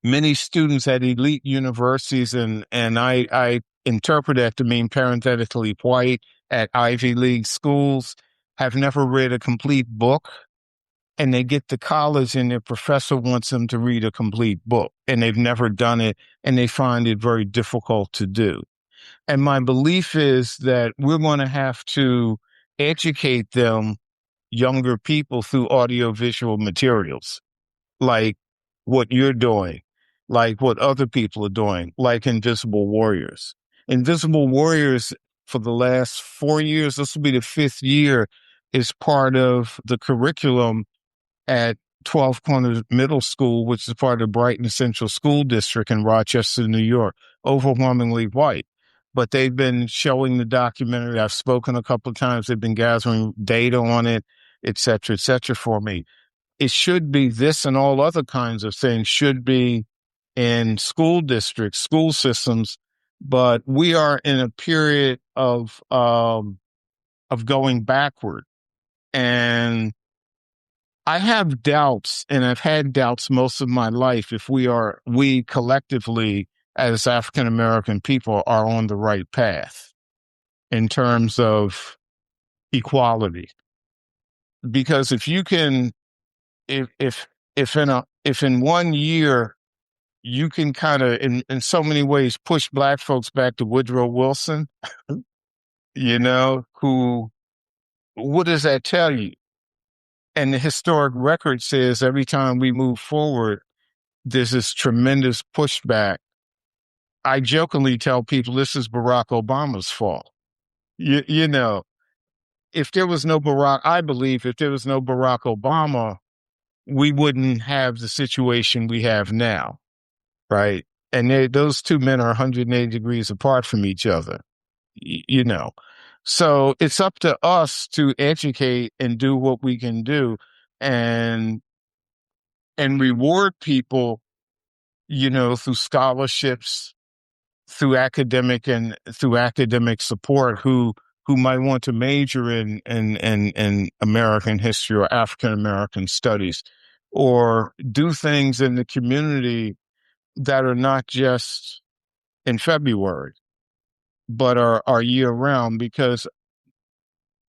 Speaker 3: many students at elite universities, and I interpret that to mean parenthetically white, at Ivy League schools, have never read a complete book. And they get to college and their professor wants them to read a complete book, and they've never done it, and they find it very difficult to do. And my belief is that we're going to have to educate them, younger people, through audiovisual materials, like what you're doing, like what other people are doing, like Invisible Warriors. Invisible Warriors, for the last 4 years, this will be the fifth year, is part of the curriculum at 12 Corners Middle School, which is part of Brighton Central School District in Rochester, New York, overwhelmingly white. But they've been showing the documentary. I've spoken a couple of times. They've been gathering data on it, et cetera, for me. It should be, this and all other kinds of things should be in school districts, school systems, but we are in a period of going backward. And I have doubts, and I've had doubts most of my life, if we collectively as African American people are on the right path in terms of equality. Because if you can, if in 1 year you can kind of, in so many ways, push Black folks back to Woodrow Wilson, who, what does that tell you? And the historic record says every time we move forward, there's this tremendous pushback. I jokingly tell people this is Barack Obama's fault. If there was no Barack, I believe if there was no Barack Obama, we wouldn't have the situation we have now, right? And those two men are 180 degrees apart from each other, So it's up to us to educate and do what we can do and reward people, through scholarships, through academic support, who might want to major in American history or African American studies, or do things in the community that are not just in February, but are year round, because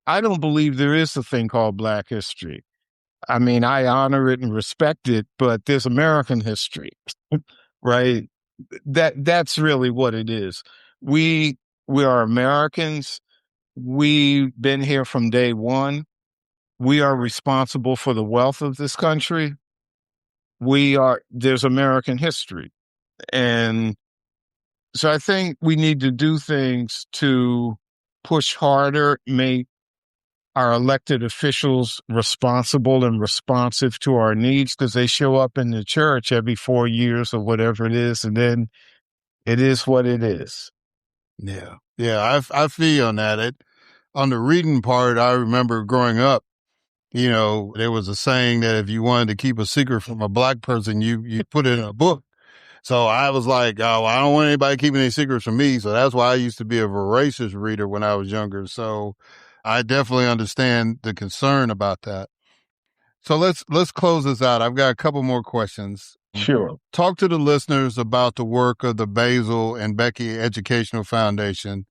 Speaker 3: I don't believe there is a thing called Black history. I mean, I honor it and respect it, but there's American history, right? That's really what it is. We are Americans. We've been here from day one. We are responsible for the wealth of this country. There's American history. And so I think we need to do things to push harder, make our elected officials responsible and responsive to our needs, because they show up in the church every 4 years or whatever it is, and then it is what it is.
Speaker 1: Yeah. Yeah. I feel on that. On the reading part, I remember growing up, there was a saying that if you wanted to keep a secret from a Black person, you put it in a book. So I was like, oh, I don't want anybody keeping any secrets from me. So that's why I used to be a voracious reader when I was younger. So I definitely understand the concern about that. So let's close this out. I've got a couple more questions.
Speaker 3: Sure.
Speaker 1: Talk to the listeners about the work of the Basil and Becky Educational Foundation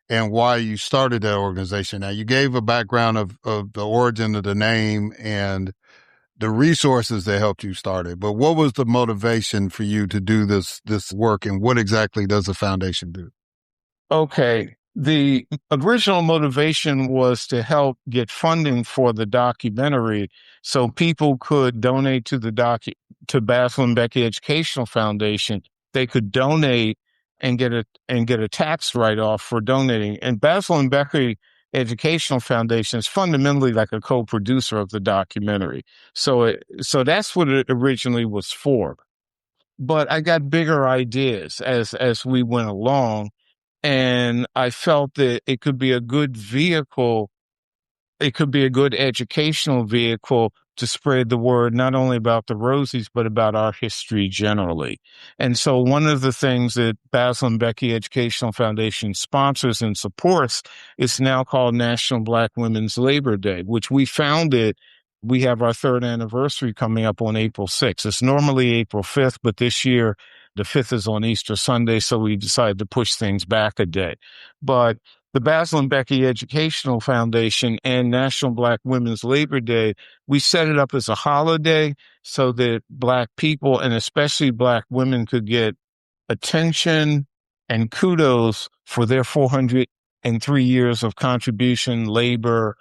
Speaker 1: and why you started that organization. Now, you gave a background of the origin of the name and the resources that helped you start it, but what was the motivation for you to do this work, and what exactly does the foundation do?
Speaker 3: Okay. The original motivation was to help get funding for the documentary so people could donate to to Basil and Becky Educational Foundation. They could donate and get a tax write-off for donating. And Basil and Becky Educational Foundation is fundamentally like a co-producer of the documentary. So that's what it originally was for. But I got bigger ideas as we went along. And I felt that it could be a good vehicle. It could be a good educational vehicle to spread the word, not only about the Rosies, but about our history generally. And so one of the things that Basil and Becky Educational Foundation sponsors and supports is now called National Black Women's Labor Day, which we founded. We have our third anniversary coming up on April 6th. It's normally April 5th, but this year the 5th is on Easter Sunday, so we decided to push things back a day. But the Basil and Becky Educational Foundation and National Black Women's Labor Day, we set it up as a holiday so that Black people and especially Black women could get attention and kudos for their 403 years of contribution, labor,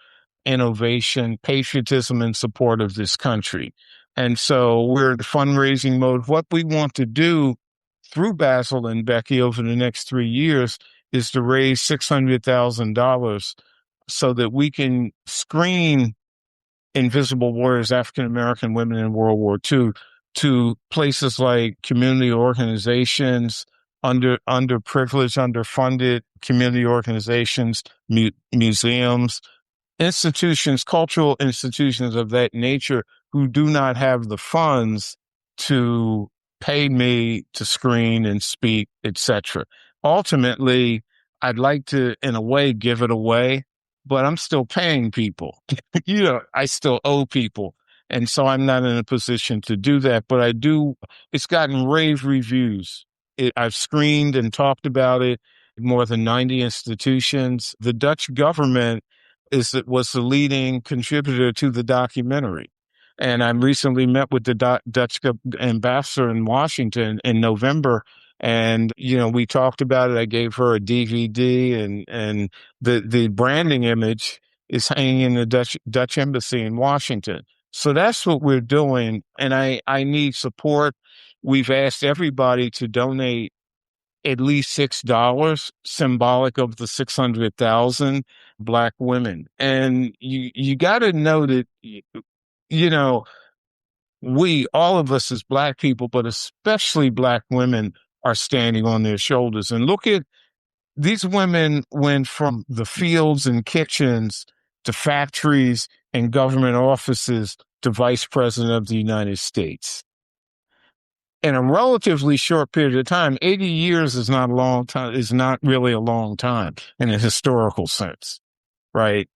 Speaker 3: innovation, patriotism, and support of this country. And so we're in fundraising mode. What we want to do through Basil and Becky over the next 3 years is to raise $600,000 so that we can screen invisible warriors, African American women in World War II, to places like community organizations, underprivileged, underfunded community organizations, museums, institutions, cultural institutions of that nature who do not have the funds to pay me to screen and speak, etc. Ultimately, I'd like to, in a way, give it away, but I'm still paying people. I still owe people. And so I'm not in a position to do that, but I do. It's gotten rave reviews. I've screened and talked about it in more than 90 institutions. The Dutch government was the leading contributor to the documentary. And I recently met with the Dutch ambassador in Washington in November. And, we talked about it. I gave her a DVD and the branding image is hanging in the Dutch embassy in Washington. So that's what we're doing. And I need support. We've asked everybody to donate at least $6, symbolic of the 600,000 Black women. And you got to know that, all of us as Black people, but especially Black women, are standing on their shoulders. And look at these women went from the fields and kitchens to factories and government offices to vice president of the United States. In a relatively short period of time. 80 years is not a long time, is not really a long time in a historical sense, right?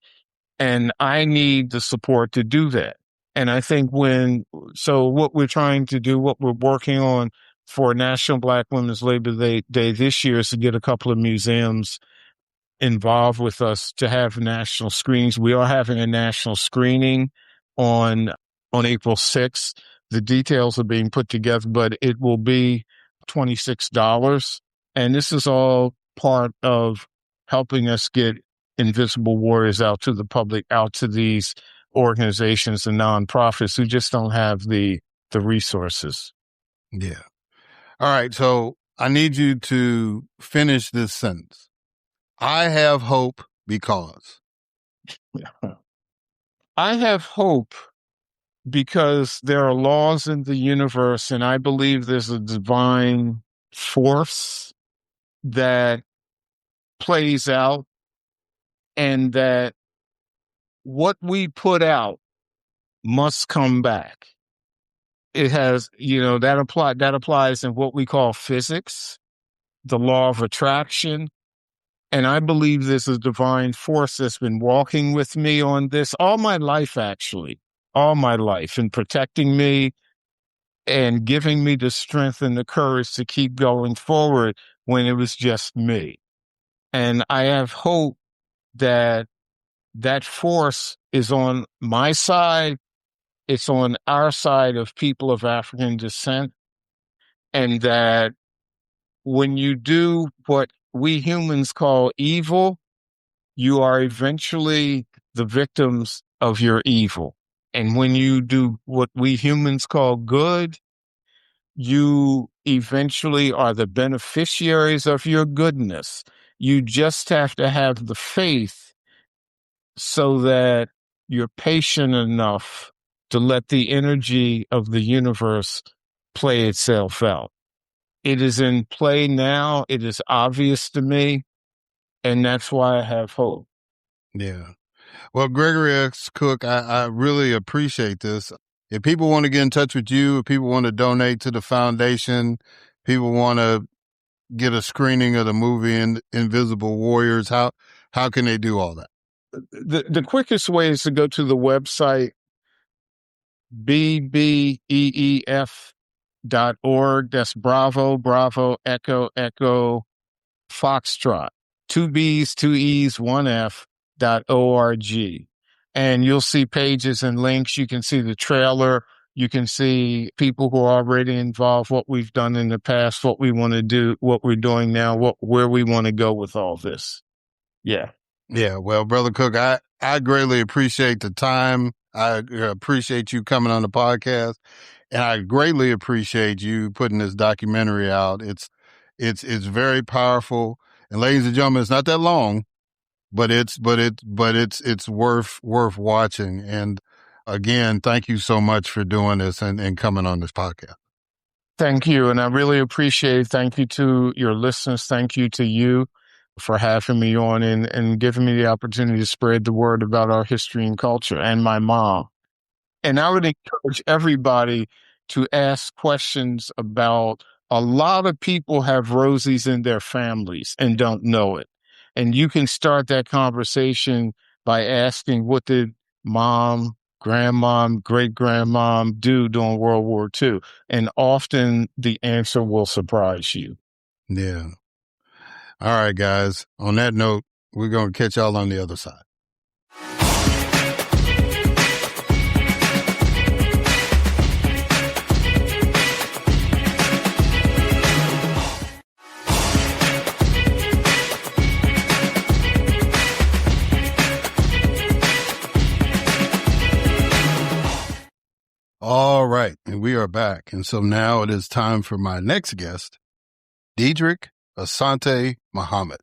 Speaker 3: And I need the support to do that. And I think what we're trying to do, what we're working on for National Black Women's Labor Day this year is to get a couple of museums involved with us to have national screenings. We are having a national screening on April 6th. The details are being put together, but it will be $26. And this is all part of helping us get invisible warriors out to the public, out to these organizations and nonprofits who just don't have the resources.
Speaker 1: Yeah. All right. So I need you to finish this sentence. I have hope because.
Speaker 3: I have hope because there are laws in the universe, and I believe there's a divine force that plays out, and that what we put out must come back. It has, that applies in what we call physics, the law of attraction. And I believe there's a divine force that's been walking with me on this all my life, actually, all my life, and protecting me and giving me the strength and the courage to keep going forward when it was just me. And I have hope that that force is on my side. It's on our side of people of African descent. And that when you do what we humans call evil, you are eventually the victims of your evil. And when you do what we humans call good, you eventually are the beneficiaries of your goodness. You just have to have the faith so that you're patient enough to let the energy of the universe play itself out. It is in play now. It is obvious to me. And that's why I have hope.
Speaker 1: Yeah. Well, Gregory S. Cooke, I really appreciate this. If people want to get in touch with you, if people want to donate to the foundation, people want to get a screening of the movie Invisible Warriors, how can they do all that?
Speaker 3: The quickest way is to go to the website bbeef.org. That's Bravo, Echo, Foxtrot. 2 B's, 2 E's, 1F.org. And you'll see pages and links. You can see the trailer. You can see people who are already involved, what we've done in the past, what we want to do, what we're doing now, where we want to go with all this. Yeah.
Speaker 1: Yeah. Well, Brother Cooke, I greatly appreciate the time. I appreciate you coming on the podcast, and I greatly appreciate you putting this documentary out. It's very powerful. And ladies and gentlemen, it's not that long, but it's worth watching. And again, thank you so much for doing this and coming on this podcast.
Speaker 3: Thank you. And I really appreciate it. Thank you to your listeners. Thank you to you for having me on and giving me the opportunity to spread the word about our history and culture and my mom. And I would encourage everybody to ask questions about, a lot of people have Rosies in their families and don't know it. And you can start that conversation by asking, what did mom, grandmom, great-grandmom do during World War II? And often the answer will surprise you.
Speaker 1: Yeah. All right, guys. On that note, we're going to catch y'all on the other side. All right, and we are back. And so now it is time for my next guest, Dedrick Asante-Muhammad.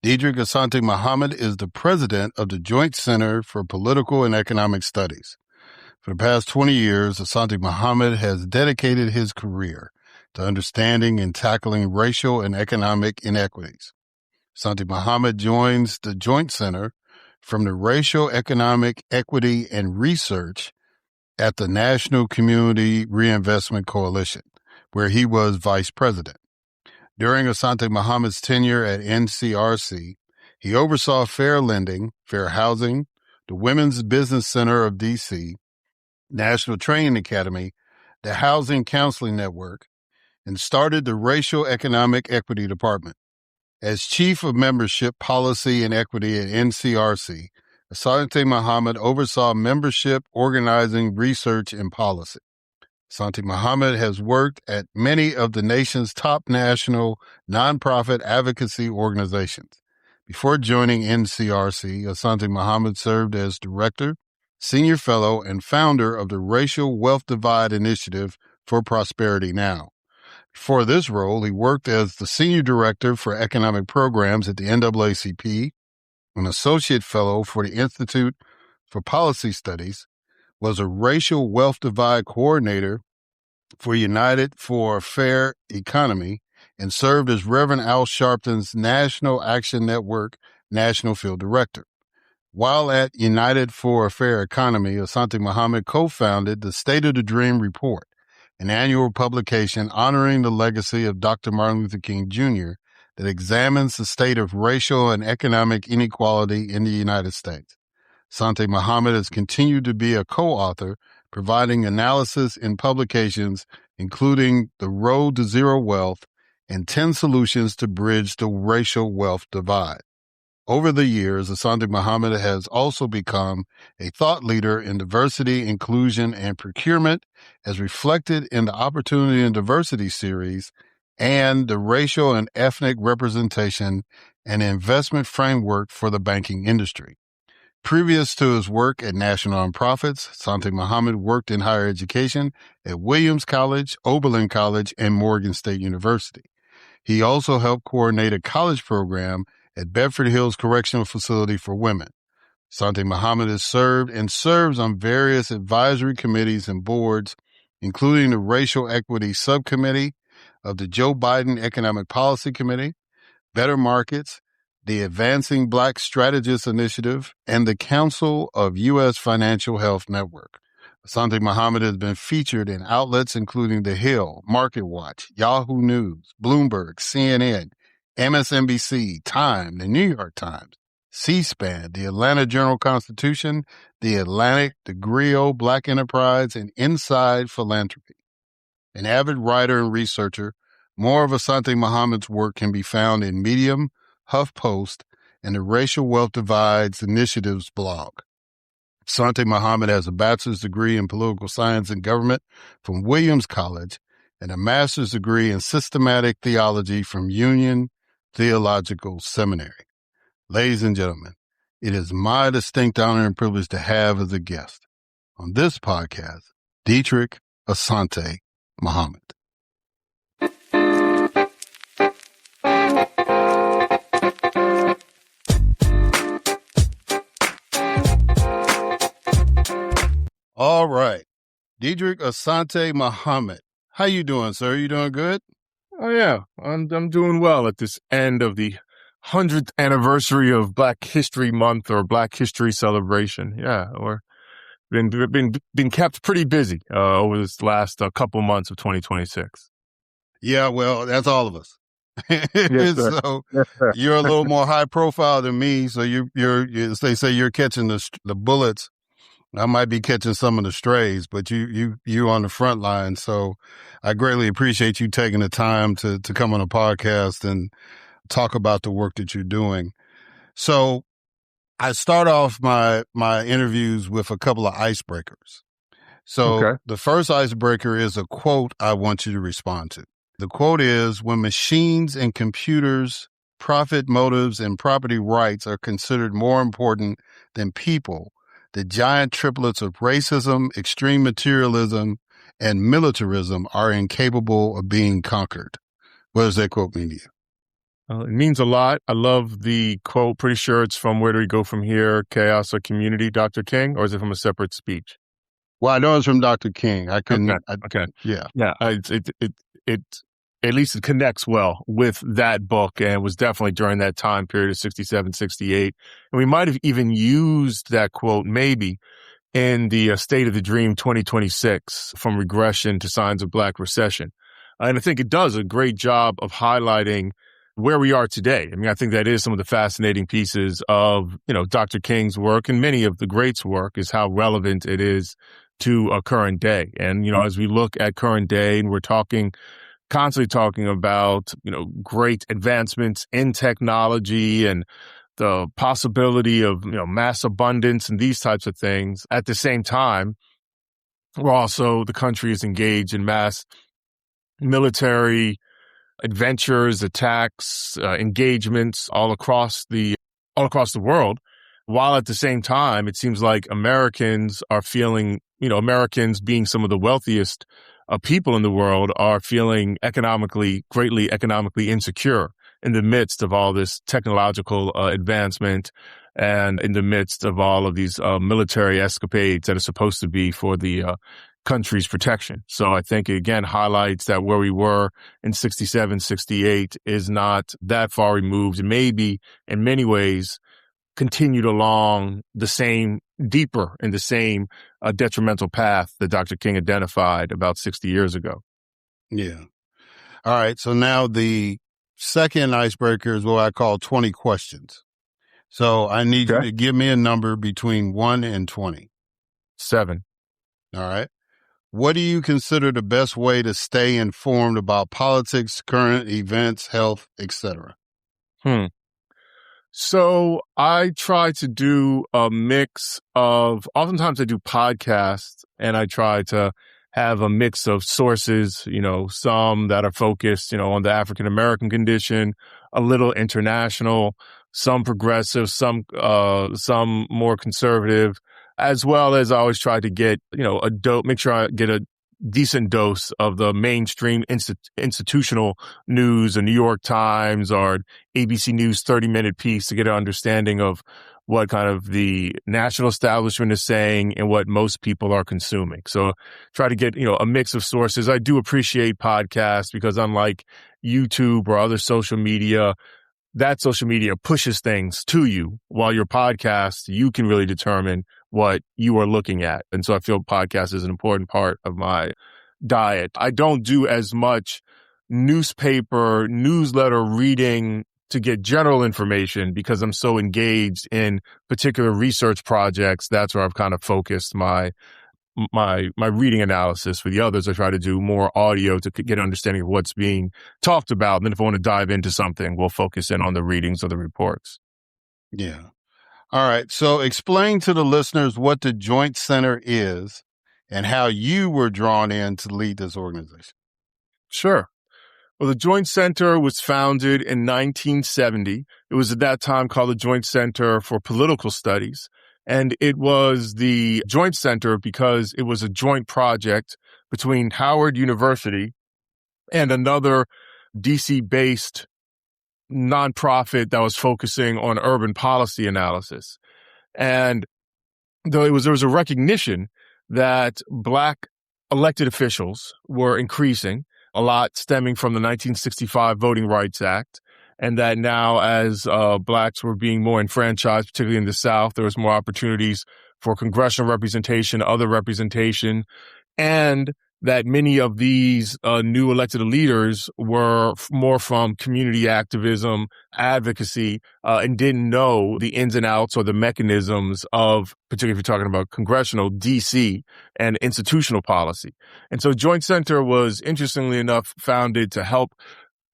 Speaker 1: Dedrick Asante-Muhammad is the president of the Joint Center for Political and Economic Studies. For the past 20 years, Asante-Muhammad has dedicated his career to understanding and tackling racial and economic inequities. Asante-Muhammad joins the Joint Center from the Racial Economic Equity and Research at the National Community Reinvestment Coalition, where he was vice president. During Asante-Muhammad's tenure at NCRC, he oversaw fair lending, fair housing, the Women's Business Center of D.C., National Training Academy, the Housing Counseling Network, and started the Racial Economic Equity Department. As Chief of Membership Policy and Equity at NCRC, Asante-Muhammad oversaw membership, organizing, research, and policy. Asante-Muhammad has worked at many of the nation's top national nonprofit advocacy organizations. Before joining NCRC, Asante-Muhammad served as director, senior fellow, and founder of the Racial Wealth Divide Initiative for Prosperity Now. Before this role, he worked as the senior director for economic programs at the NAACP, an associate fellow for the Institute for Policy Studies, was a racial wealth divide coordinator for United for a Fair Economy, and served as Reverend Al Sharpton's National Action Network National Field Director. While at United for a Fair Economy, Asante-Muhammad co-founded the State of the Dream Report, an annual publication honoring the legacy of Dr. Martin Luther King Jr. that examines the state of racial and economic inequality in the United States. Asante-Muhammad has continued to be a co-author, providing analysis in publications including The Road to Zero Wealth and 10 Solutions to Bridge the Racial Wealth Divide. Over the years, Asante-Muhammad has also become a thought leader in diversity, inclusion, and procurement, as reflected in the Opportunity and Diversity series and the Racial and Ethnic Representation and Investment Framework for the Banking Industry. Previous to his work at national nonprofits, Asante-Muhammad worked in higher education at Williams College, Oberlin College, and Morgan State University. He also helped coordinate a college program at Bedford Hills Correctional Facility for Women. Asante-Muhammad has served and serves on various advisory committees and boards, including the Racial Equity Subcommittee of the Joe Biden Economic Policy Committee, Better Markets, the Advancing Black Strategists Initiative, and the Council of U.S. Financial Health Network. Asante-Muhammad has been featured in outlets including The Hill, MarketWatch, Yahoo News, Bloomberg, CNN, MSNBC, Time, The New York Times, C-SPAN, the Atlanta Journal-Constitution, The Atlantic, The Griot, Black Enterprise, and Inside Philanthropy. An avid writer and researcher, more of Asante-Muhammad's work can be found in Medium, HuffPost, and the Racial Wealth Divides Initiative's blog. Asante-Muhammad has a bachelor's degree in political science and government from Williams College and a master's degree in systematic theology from Union Theological Seminary. Ladies and gentlemen, it is my distinct honor and privilege to have as a guest on this podcast, Dedrick Asante-Muhammad. All right. Dedrick Asante-Muhammad. How you doing, sir? You doing good?
Speaker 4: Oh, yeah. I'm doing well at this end of the 100th anniversary of Black History Month or Black History Celebration. Yeah, we're been kept pretty busy over this last couple months of 2026.
Speaker 1: Yeah, well, that's all of us.
Speaker 4: Yes, sir.
Speaker 1: So
Speaker 4: Yes, sir.
Speaker 1: you're a little more high profile than me. So you're as they say, you're catching the bullets. I might be catching some of the strays, but you on the front line. So I greatly appreciate you taking the time to come on a podcast and talk about the work that you're doing. So I start off my interviews with a couple of icebreakers. So
Speaker 4: Okay.
Speaker 1: The first icebreaker is a quote I want you to respond to. The quote is, when machines and computers, profit motives, and property rights are considered more important than people, the giant triplets of racism, extreme materialism, and militarism are incapable of being conquered. What does that quote mean to you?
Speaker 4: It means a lot. I love the quote. Pretty sure it's from Where Do We Go From Here, Chaos or Community, Dr. King, or is it from a separate speech?
Speaker 1: Well, I know it's from Dr. King. I couldn't.
Speaker 4: Okay.
Speaker 1: Yeah.
Speaker 4: Yeah. It at least it connects well with that book, and was definitely during that time period of 67, 68. And we might have even used that quote maybe in the State of the Dream 2026, From Regression to Signs of Black Recession. And I think it does a great job of highlighting where we are today. I mean, I think that is some of the fascinating pieces of, Dr. King's work and many of the greats' work, is how relevant it is to a current day. And, as we look at current day, and we're constantly talking about, great advancements in technology and the possibility of, mass abundance and these types of things. At the same time, the country is engaged in mass military adventures, attacks, engagements all across the world. While at the same time, it seems like Americans are feeling, Americans being some of the wealthiest people in the world, are feeling greatly economically insecure in the midst of all this technological advancement and in the midst of all of these military escapades that are supposed to be for the country's protection. So I think it again highlights that where we were in 67, 68 is not that far removed, and maybe in many ways continued along deeper in the same detrimental path that Dr. King identified about 60 years ago.
Speaker 1: Yeah. All right. So now the second icebreaker is what I call 20 questions. So I need you to give me a number between 1 and 20.
Speaker 4: 7.
Speaker 1: All right. What do you consider the best way to stay informed about politics, current events, health, etc.?
Speaker 4: So I try to do a mix of, oftentimes I do podcasts, and I try to have a mix of sources, some that are focused, on the African American condition, a little international, some progressive, some more conservative, as well as I always try to get, make sure I get a decent dose of the mainstream institutional news, a New York Times or ABC News 30-minute piece, to get an understanding of what kind of the national establishment is saying and what most people are consuming. So try to get, a mix of sources. I do appreciate podcasts because unlike YouTube or other social media, that social media pushes things to you, while your podcast, you can really determine what you are looking at. And so I feel podcast is an important part of my diet. I don't do as much newsletter reading to get general information because I'm so engaged in particular research projects. That's where I've kind of focused my reading analysis. For the others, I try to do more audio to get an understanding of what's being talked about. And then if I want to dive into something, we'll focus in on the readings or the reports.
Speaker 1: Yeah. All right. So explain to the listeners what the Joint Center is and how you were drawn in to lead this organization.
Speaker 4: Sure. Well, the Joint Center was founded in 1970. It was at that time called the Joint Center for Political Studies. And it was the Joint Center because it was a joint project between Howard University and another DC-based nonprofit that was focusing on urban policy analysis. And there was a recognition that Black elected officials were increasing, a lot stemming from the 1965 Voting Rights Act, and that now as Blacks were being more enfranchised, particularly in the South, there was more opportunities for congressional representation, other representation, and that many of these new elected leaders were more from community activism, advocacy, and didn't know the ins and outs or the mechanisms of, particularly if you're talking about congressional, DC, and institutional policy. And so Joint Center was, interestingly enough, founded to help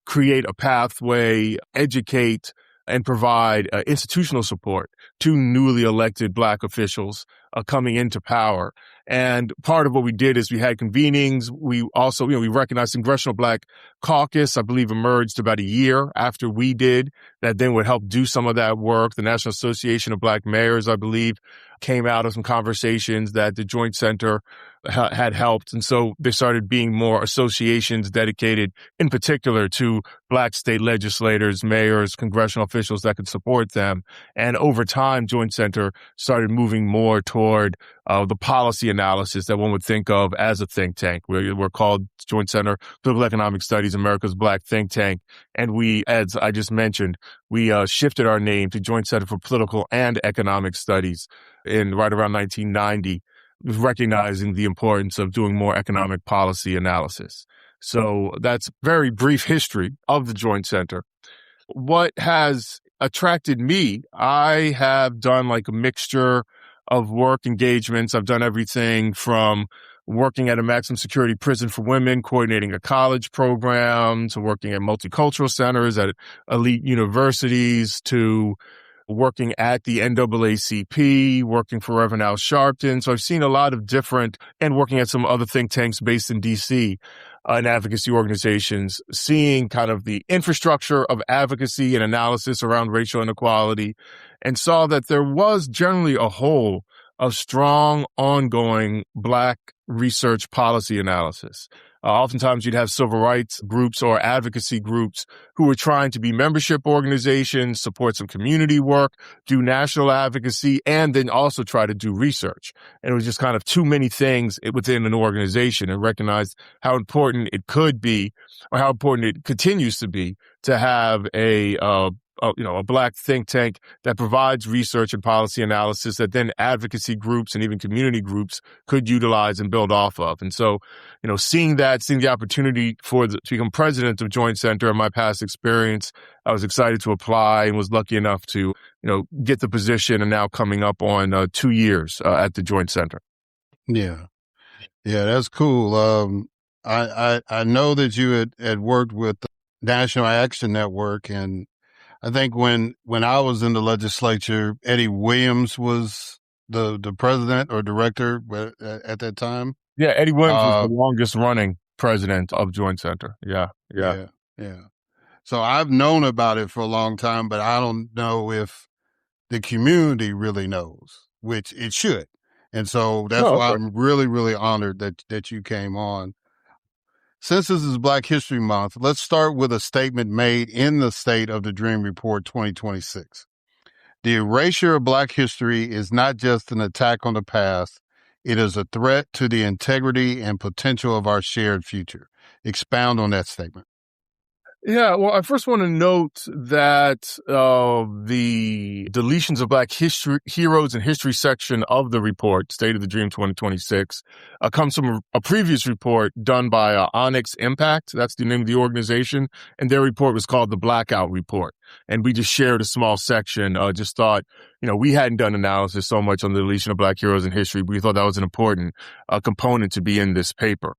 Speaker 4: create a pathway, educate, and provide institutional support to newly elected Black officials coming into power. And part of what we did is we had convenings. We also, we recognized Congressional Black Caucus, I believe, emerged about a year after we did, that then would help do some of that work. The National Association of Black Mayors, I believe, came out of some conversations that the Joint Center had helped. And so there started being more associations dedicated in particular to Black state legislators, mayors, congressional officials that could support them. And over time, Joint Center started moving more toward the policy analysis that one would think of as a think tank. We're called Joint Center Political Economic Studies, America's Black Think Tank. And we, as I just mentioned, we shifted our name to Joint Center for Political and Economic Studies in right around 1990, recognizing the importance of doing more economic policy analysis. So that's very brief history of the Joint Center. What has attracted me, I have done like a mixture of work engagements. I've done everything from working at a maximum security prison for women, coordinating a college program, to working at multicultural centers at elite universities, to working at the NAACP, working for Reverend Al Sharpton. So I've seen a lot of different, and working at some other think tanks based in DC and advocacy organizations, seeing kind of the infrastructure of advocacy and analysis around racial inequality, and saw that there was generally a hole of strong, ongoing Black research policy analysis. Oftentimes you'd have civil rights groups or advocacy groups who were trying to be membership organizations, support some community work, do national advocacy, and then also try to do research. And it was just kind of too many things within an organization, and recognized how important it could be, or how important it continues to be, to have a Black think tank that provides research and policy analysis that then advocacy groups and even community groups could utilize and build off of. And so, seeing the opportunity to become president of Joint Center in my past experience, I was excited to apply and was lucky enough to, get the position, and now coming up on 2 years at the Joint Center.
Speaker 1: Yeah. Yeah, that's cool. I know that you had worked with the National Action Network, and I think when I was in the legislature, Eddie Williams was the president or director at that time.
Speaker 4: Yeah, Eddie Williams was the longest running president of Joint Center. Yeah.
Speaker 1: So I've known about it for a long time, but I don't know if the community really knows, which it should. And so that's why I'm really, really honored that you came on. Since this is Black History Month, let's start with a statement made in the State of the Dream Report 2026. The erasure of Black history is not just an attack on the past, it is a threat to the integrity and potential of our shared future. Expound on that statement.
Speaker 4: Yeah, well, I first want to note that the deletions of Black history heroes and history section of the report, State of the Dream 2026, comes from a previous report done by Onyx Impact. That's the name of the organization. And their report was called the Blackout Report. And we just shared a small section, just thought, we hadn't done analysis so much on the deletion of Black heroes in history, but we thought that was an important component to be in this paper.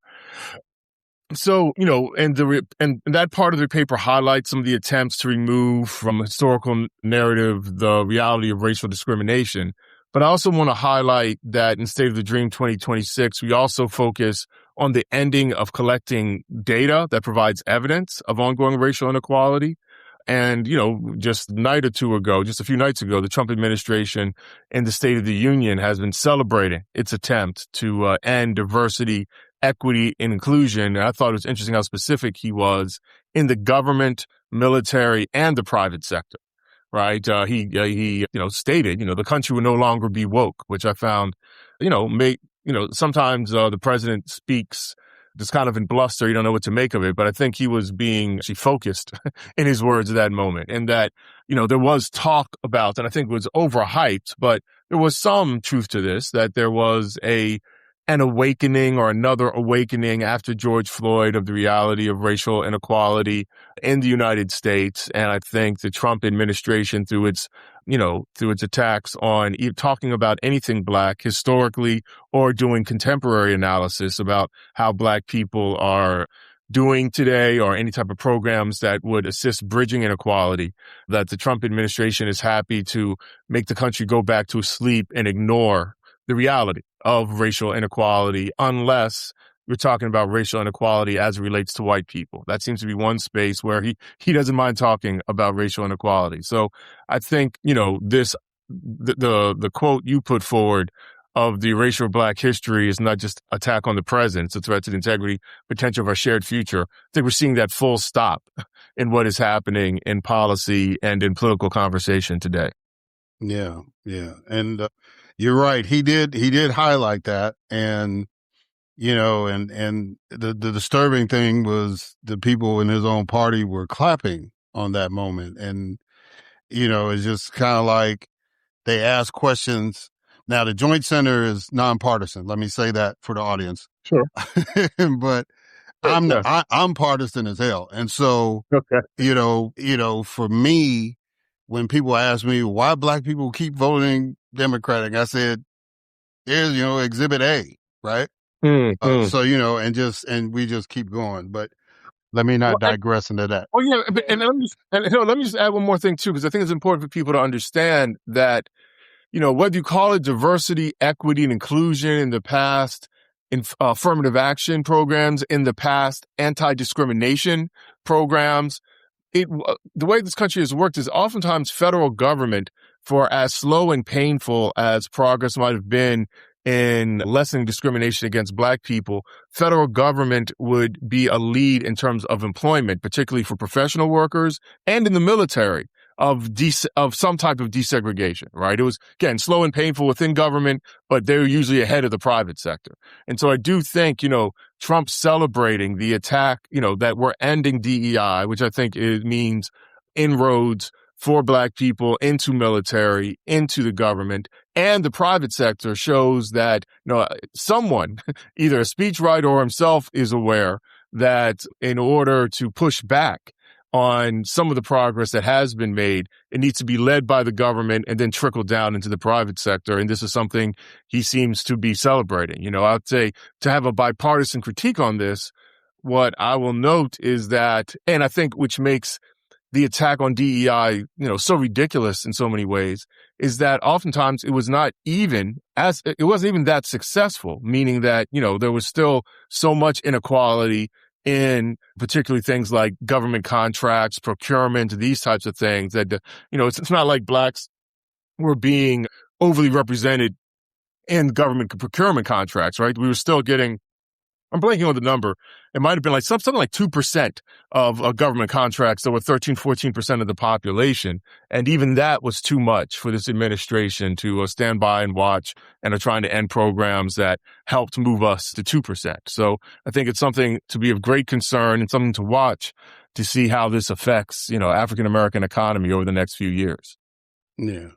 Speaker 4: So, and that part of the paper highlights some of the attempts to remove from historical narrative the reality of racial discrimination. But I also want to highlight that in State of the Dream 2026, we also focus on the ending of collecting data that provides evidence of ongoing racial inequality. And, just a few nights ago, the Trump administration in the State of the Union has been celebrating its attempt to end diversity, equity, and inclusion. And I thought it was interesting how specific he was in the government, military, and the private sector. Right? He stated, the country will no longer be woke, which I found, sometimes the president speaks just kind of in bluster. You don't know what to make of it. But I think he was being actually focused in his words at that moment. And that, there was talk about, and I think it was overhyped, but there was some truth to this, that there was an awakening or another awakening after George Floyd of the reality of racial inequality in the United States. And I think the Trump administration, through its attacks on talking about anything Black historically or doing contemporary analysis about how Black people are doing today or any type of programs that would assist bridging inequality, that the Trump administration is happy to make the country go back to sleep and ignore the reality of racial inequality, unless we're talking about racial inequality as it relates to white people. That seems to be one space where he doesn't mind talking about racial inequality. So I think, the quote you put forward of the erasure of Black history is not just attack on the present, it's a threat to the integrity, potential of our shared future. I think we're seeing that full stop in what is happening in policy and in political conversation today.
Speaker 1: Yeah. And you're right. He did highlight that. And, and the disturbing thing was the people in his own party were clapping on that moment. And, it's just kind of like they ask questions. Now, the Joint Center is nonpartisan. Let me say that for the audience.
Speaker 4: Sure.
Speaker 1: But I'm partisan as hell. And so,
Speaker 4: okay.
Speaker 1: For me, when people ask me why Black people keep voting Democratic, I said, here's, Exhibit A, right? So, and we just keep going. But let me not digress into that.
Speaker 4: Oh, yeah. Let me just add one more thing, too, because I think it's important for people to understand that, whether you call it diversity, equity, and inclusion in the past, in affirmative action programs in the past, anti-discrimination programs, the way this country has worked is oftentimes federal government, for as slow and painful as progress might have been in lessening discrimination against Black people, federal government would be a lead in terms of employment, particularly for professional workers and in the military, of some type of desegregation, right? It was, again, slow and painful within government, but they were usually ahead of the private sector. And so I do think, Trump celebrating the attack, that we're ending DEI, which I think it means inroads for Black people into military, into the government, and the private sector, shows that, someone, either a speechwriter or himself, is aware that in order to push back on some of the progress that has been made, it needs to be led by the government and then trickle down into the private sector. And this is something he seems to be celebrating. I'd say, to have a bipartisan critique on this, what I will note is that, and I think which makes the attack on DEI, so ridiculous in so many ways, is that oftentimes it wasn't even that successful, meaning that, there was still so much inequality in particularly things like government contracts, procurement, these types of things that, it's not like Blacks were being overly represented in government procurement contracts, right? We were still getting, I'm blanking on the number. It might have been like something like 2% of government contracts that were 14% of the population. And even that was too much for this administration to stand by and watch, and are trying to end programs that helped move us to 2%. So I think it's something to be of great concern and something to watch to see how this affects, African-American economy over the next few years.
Speaker 1: Yeah.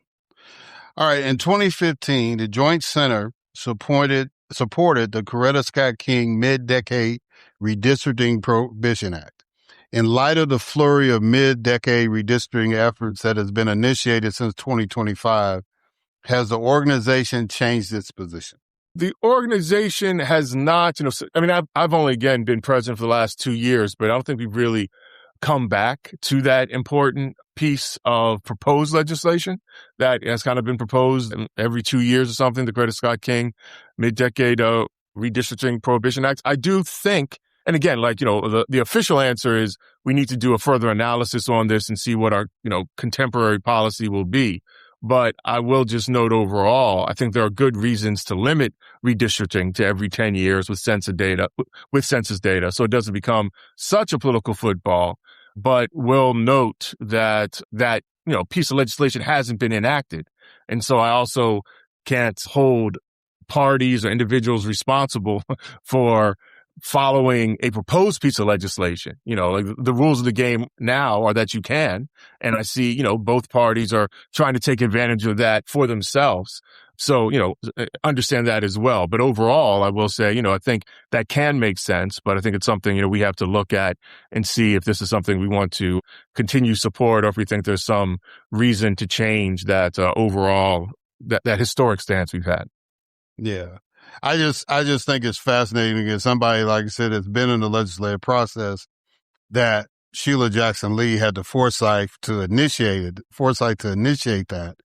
Speaker 1: All right. In 2015, the Joint Center supported the Coretta Scott King Mid-Decade Redistricting Prohibition Act. In light of the flurry of mid-decade redistricting efforts that has been initiated since 2025, has the organization changed its position?
Speaker 4: The organization has not, I've only, again, been president for the last 2 years, but I don't think we've really come back to that important piece of proposed legislation that has kind of been proposed every 2 years or something, the Coretta Scott King Mid-Decade Redistricting Prohibition Act. I do think, and again, the official answer is we need to do a further analysis on this and see what our, contemporary policy will be. But I will just note overall, I think there are good reasons to limit redistricting to every 10 years with census data, so it doesn't become such a political football. But we'll note that piece of legislation hasn't been enacted. And so I also can't hold parties or individuals responsible for following a proposed piece of legislation. The rules of the game now are that you can. And I see, both parties are trying to take advantage of that for themselves. So, understand that as well. But overall, I will say, I think that can make sense, but I think it's something, we have to look at and see if this is something we want to continue support or if we think there's some reason to change that overall, that historic stance we've had.
Speaker 1: Yeah. I just think it's fascinating as somebody, like I said, that's been in the legislative process, that Sheila Jackson Lee had the foresight to initiate that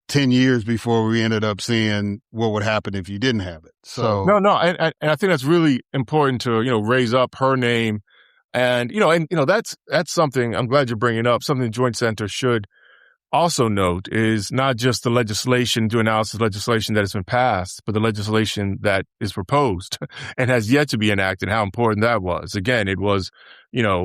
Speaker 1: 10 years before we ended up seeing what would happen if you didn't have it. So
Speaker 4: no, and I think that's really important to, raise up her name. And, that's something I'm glad you're bringing up, something the Joint Center should also note is not just the legislation, do analysis legislation that has been passed, but the legislation that is proposed and has yet to be enacted, how important that was. Again, it was,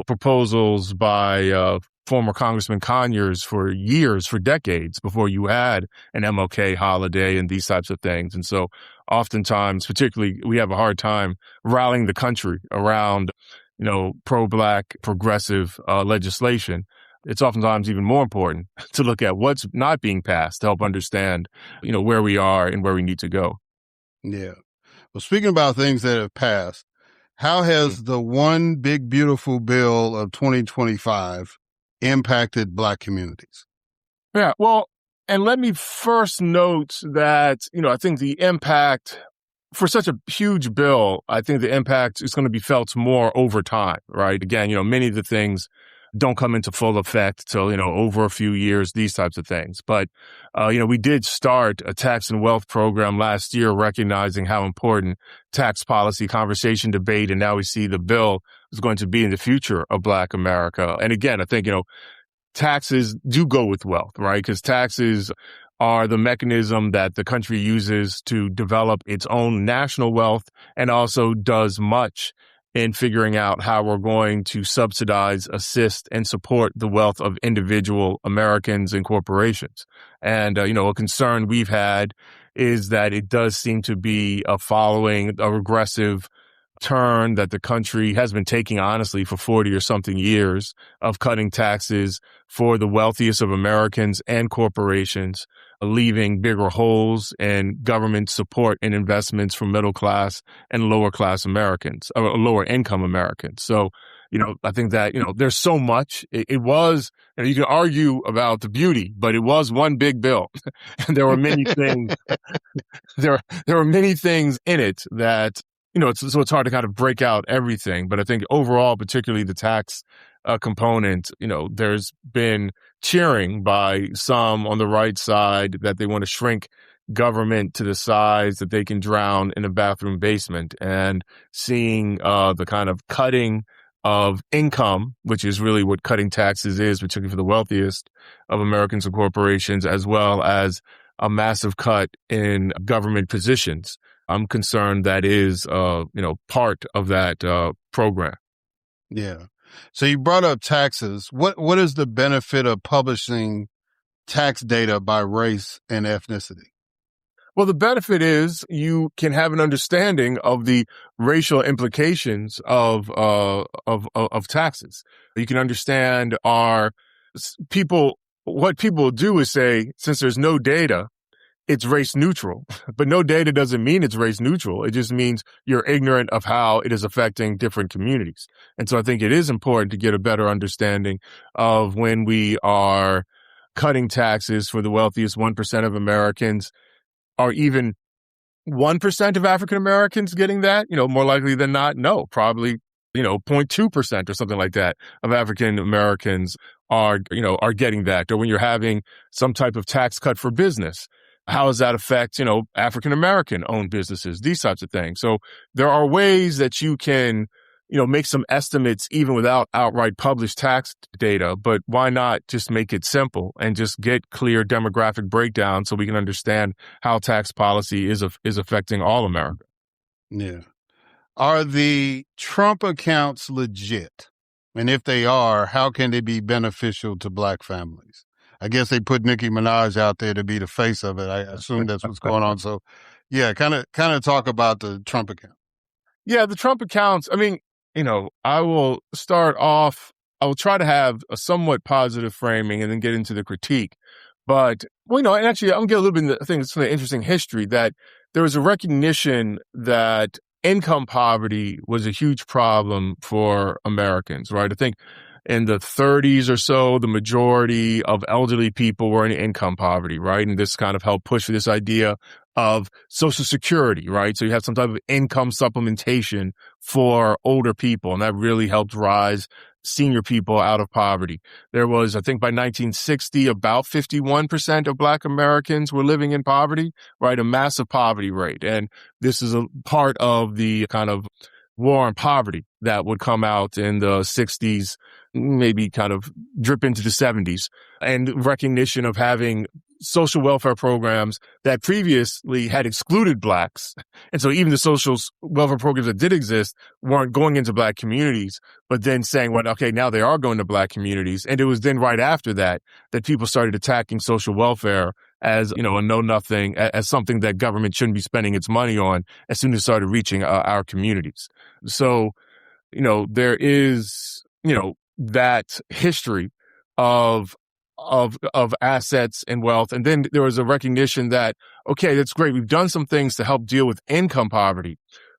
Speaker 4: proposals by former Congressman Conyers for years, for decades before you had an MLK holiday and these types of things. And so oftentimes, particularly, we have a hard time rallying the country around, pro-Black progressive legislation. It's oftentimes even more important to look at what's not being passed to help understand, where we are and where we need to go.
Speaker 1: Yeah. Well, speaking about things that have passed, how has the One Big Beautiful Bill of 2025 impacted Black communities?
Speaker 4: Yeah, well, and let me first note that, I think the impact for such a huge bill, I think the impact is going to be felt more over time, right? Again, many of the things don't come into full effect till, over a few years, these types of things. But, we did start a tax and wealth program last year, recognizing how important tax policy conversation, debate, and now we see the bill is going to be in the future of Black America. And again, I think, taxes do go with wealth, right? Because taxes are the mechanism that the country uses to develop its own national wealth and also does much in figuring out how we're going to subsidize, assist, and support the wealth of individual Americans and corporations. And, a concern we've had is that it does seem to be following a regressive turn that the country has been taking, honestly, for 40 or something years of cutting taxes for the wealthiest of Americans and corporations, leaving bigger holes in government support and investments for middle class and lower class Americans, or lower income Americans. So, I think that, there's so much. It was, you can argue about the beauty, but it was one big bill. And there were many things, there were many things in it that, so it's hard to kind of break out everything. But I think overall, particularly the tax component, there's been cheering by some on the right side that they want to shrink government to the size that they can drown in a bathroom basement, and seeing the kind of cutting of income, which is really what cutting taxes is, particularly for the wealthiest of Americans and corporations, as well as a massive cut in government positions. I'm concerned that is, part of that program.
Speaker 1: Yeah. So you brought up taxes. What is the benefit of publishing tax data by race and ethnicity?
Speaker 4: Well, the benefit is you can have an understanding of the racial implications of taxes. You can understand what people do is say, since there's no data, it's race neutral. But no data doesn't mean it's race neutral. It just means you're ignorant of how it is affecting different communities. And so I think it is important to get a better understanding of when we are cutting taxes for the wealthiest 1% of Americans, or even 1% of African Americans getting that, more likely than not, no, probably, 0.2% or something like that of African Americans are getting that. Or when you're having some type of tax cut for business, how does that affect, African American owned businesses, these types of things. So there are ways that you can, make some estimates even without outright published tax data, but why not just make it simple and just get clear demographic breakdown so we can understand how tax policy is affecting all America.
Speaker 1: Yeah. Are the Trump accounts legit? And if they are, how can they be beneficial to Black families? I guess they put Nicki Minaj out there to be the face of it. I assume that's what's going on. So, yeah, kind of talk about the Trump account.
Speaker 4: Yeah, the Trump accounts. I mean, I will start off. I will try to have a somewhat positive framing and then get into the critique. But and actually, I'm gonna get a little bit into things. It's an interesting history that there was a recognition that income poverty was a huge problem for Americans, right? I think in the 30s or so, the majority of elderly people were in income poverty, right? And this kind of helped push for this idea of Social Security, right? So you have some type of income supplementation for older people, and that really helped rise senior people out of poverty. There was, I think by 1960, about 51% of Black Americans were living in poverty, right? A massive poverty rate. And this is a part of the kind of war on poverty that would come out in the 60s, maybe kind of drip into the 70s, and recognition of having social welfare programs that previously had excluded Blacks. And so even the social welfare programs that did exist weren't going into Black communities, but then saying, well, okay, now they are going to Black communities. And it was then right after that people started attacking social welfare as, a know-nothing, as something that government shouldn't be spending its money on as soon as it started reaching our communities. So, there is, that history of assets and wealth. And then there was a recognition that, okay, that's great. We've done some things to help deal with income poverty,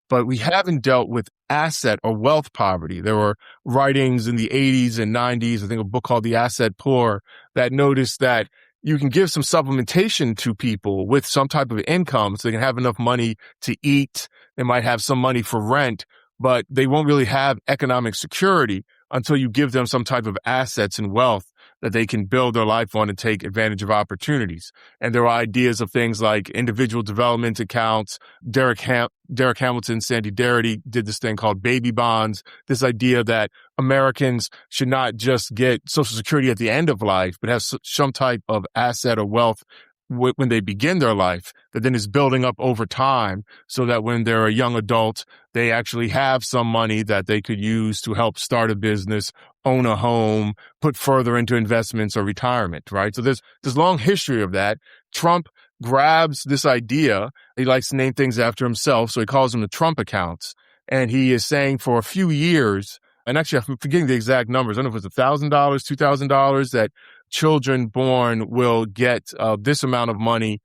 Speaker 4: but we haven't dealt with asset or wealth poverty. There were writings in the 80s and 90s, I think a book called The Asset Poor, that noticed that you can give some supplementation to people with some type of income so they can have enough money to eat. They might have some money for rent, but they won't really have economic security until you give them some type of assets and wealth that they can build their life on and take advantage of opportunities. And there are ideas of things like individual development accounts. Derek Hamilton, Sandy Darity did this thing called baby bonds. This idea that Americans should not just get Social Security at the end of life, but have some type of asset or wealth when they begin their life that then is building up over time so that when they're a young adult, they actually have some money that they could use to help start a business, own a home, put further into investments or retirement, right? So there's long history of that. Trump grabs this idea. He likes to name things after himself, so he calls them the Trump accounts. And he is saying for a few years, and actually I'm forgetting the exact numbers, I don't know if it's $1,000, $2,000, that children born will get this amount of money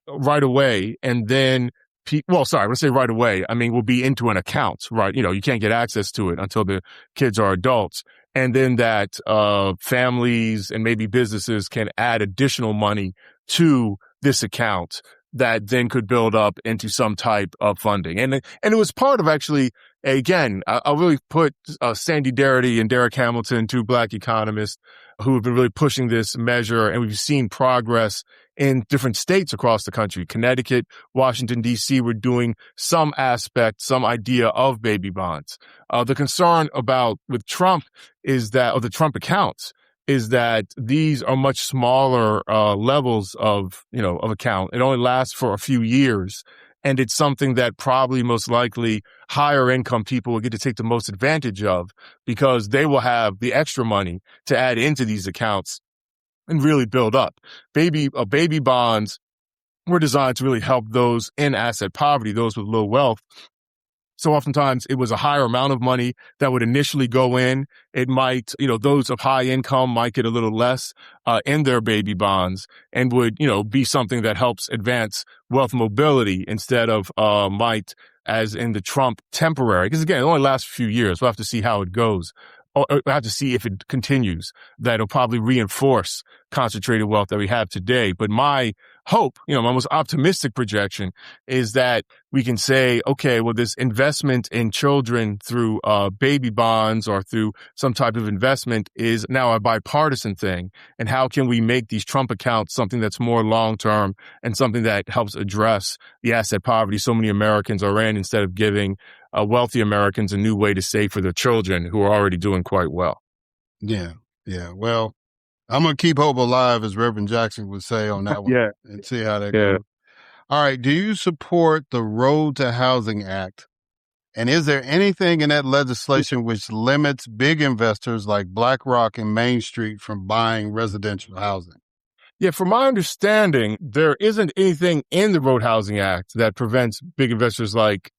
Speaker 4: right away. And then, when I say right away, I mean, will be into an account, right? You can't get access to it until the kids are adults. And then that families and maybe businesses can add additional money to this account that then could build up into some type of funding. And it was part of actually, again, I'll really put Sandy Darity and Derek Hamilton, two Black economists who have been really pushing this measure. And we've seen progress in different states across the country. Connecticut, Washington, D.C. were doing some aspect, some idea of baby bonds. The concern with Trump is that, or the Trump accounts, is that these are much smaller levels of account. It only lasts for a few years. And it's something that probably most likely higher income people will get to take the most advantage of because they will have the extra money to add into these accounts and really build up. Baby bonds were designed to really help those in asset poverty, those with low wealth. So oftentimes it was a higher amount of money that would initially go in. It might, those of high income might get a little less in their baby bonds and would, be something that helps advance wealth mobility instead of might, as in the Trump temporary. Because again, it only lasts a few years. We'll have to see how it goes. Or we'll have to see if it continues. That'll probably reinforce concentrated wealth that we have today. But my hope, my most optimistic projection is that we can say, okay, well, this investment in children through baby bonds or through some type of investment is now a bipartisan thing. And how can we make these Trump accounts something that's more long-term and something that helps address the asset poverty so many Americans are in, instead of giving wealthy Americans a new way to save for their children who are already doing quite well.
Speaker 1: Yeah. Well, I'm going to keep hope alive, as Reverend Jackson would say on that one, and see how that goes. All right. Do you support the Road to Housing Act? And is there anything in that legislation which limits big investors like BlackRock and Main Street from buying residential housing?
Speaker 4: Yeah, from my understanding, there isn't anything in the Road Housing Act that prevents big investors like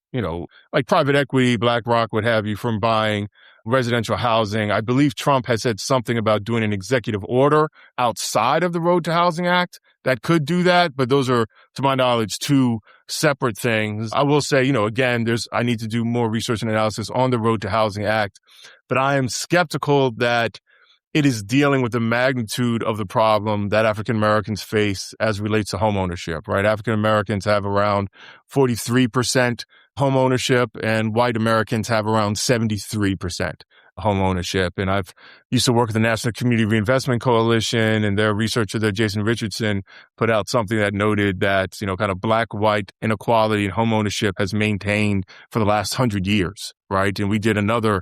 Speaker 4: private equity, BlackRock, what have you, from buying residential housing. I believe Trump has said something about doing an executive order outside of the Road to Housing Act that could do that. But those are, to my knowledge, two separate things. I will say, again, I need to do more research and analysis on the Road to Housing Act, but I am skeptical that it is dealing with the magnitude of the problem that African Americans face as relates to home ownership, right? African Americans have around 43% home ownership, and white Americans have around 73% home ownership. And I've used to work at the National Community Reinvestment Coalition, and their researcher there, Jason Richardson, put out something that noted that, kind of black-white inequality in home ownership has maintained for the last 100 years, right? And we did another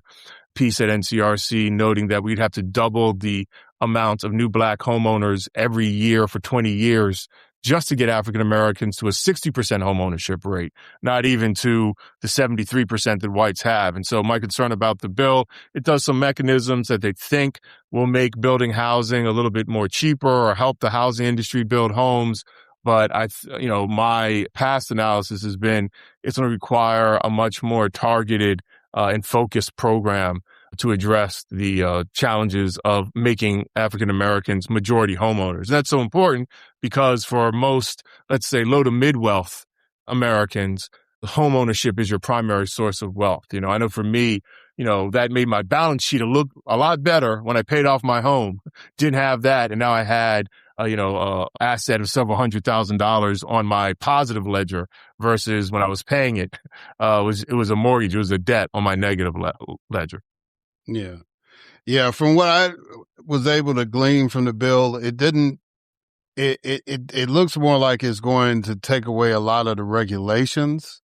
Speaker 4: piece at NCRC noting that we'd have to double the amount of new black homeowners every year for 20 years just to get African Americans to a 60% home ownership rate, not even to the 73% that whites have. And so my concern about the bill, it does some mechanisms that they think will make building housing a little bit more cheaper or help the housing industry build homes. But my past analysis has been it's going to require a much more targeted and focused program to address the challenges of making African Americans majority homeowners. And that's so important because for most, let's say, low to mid wealth Americans, home ownership is your primary source of wealth. I know for me, that made my balance sheet look a lot better when I paid off my home. Didn't have that, and now I had asset of several $100,000 on my positive ledger versus when I was paying it, it was a mortgage, it was a debt on my negative ledger.
Speaker 1: Yeah. From what I was able to glean from the bill, it didn't. It looks more like it's going to take away a lot of the regulations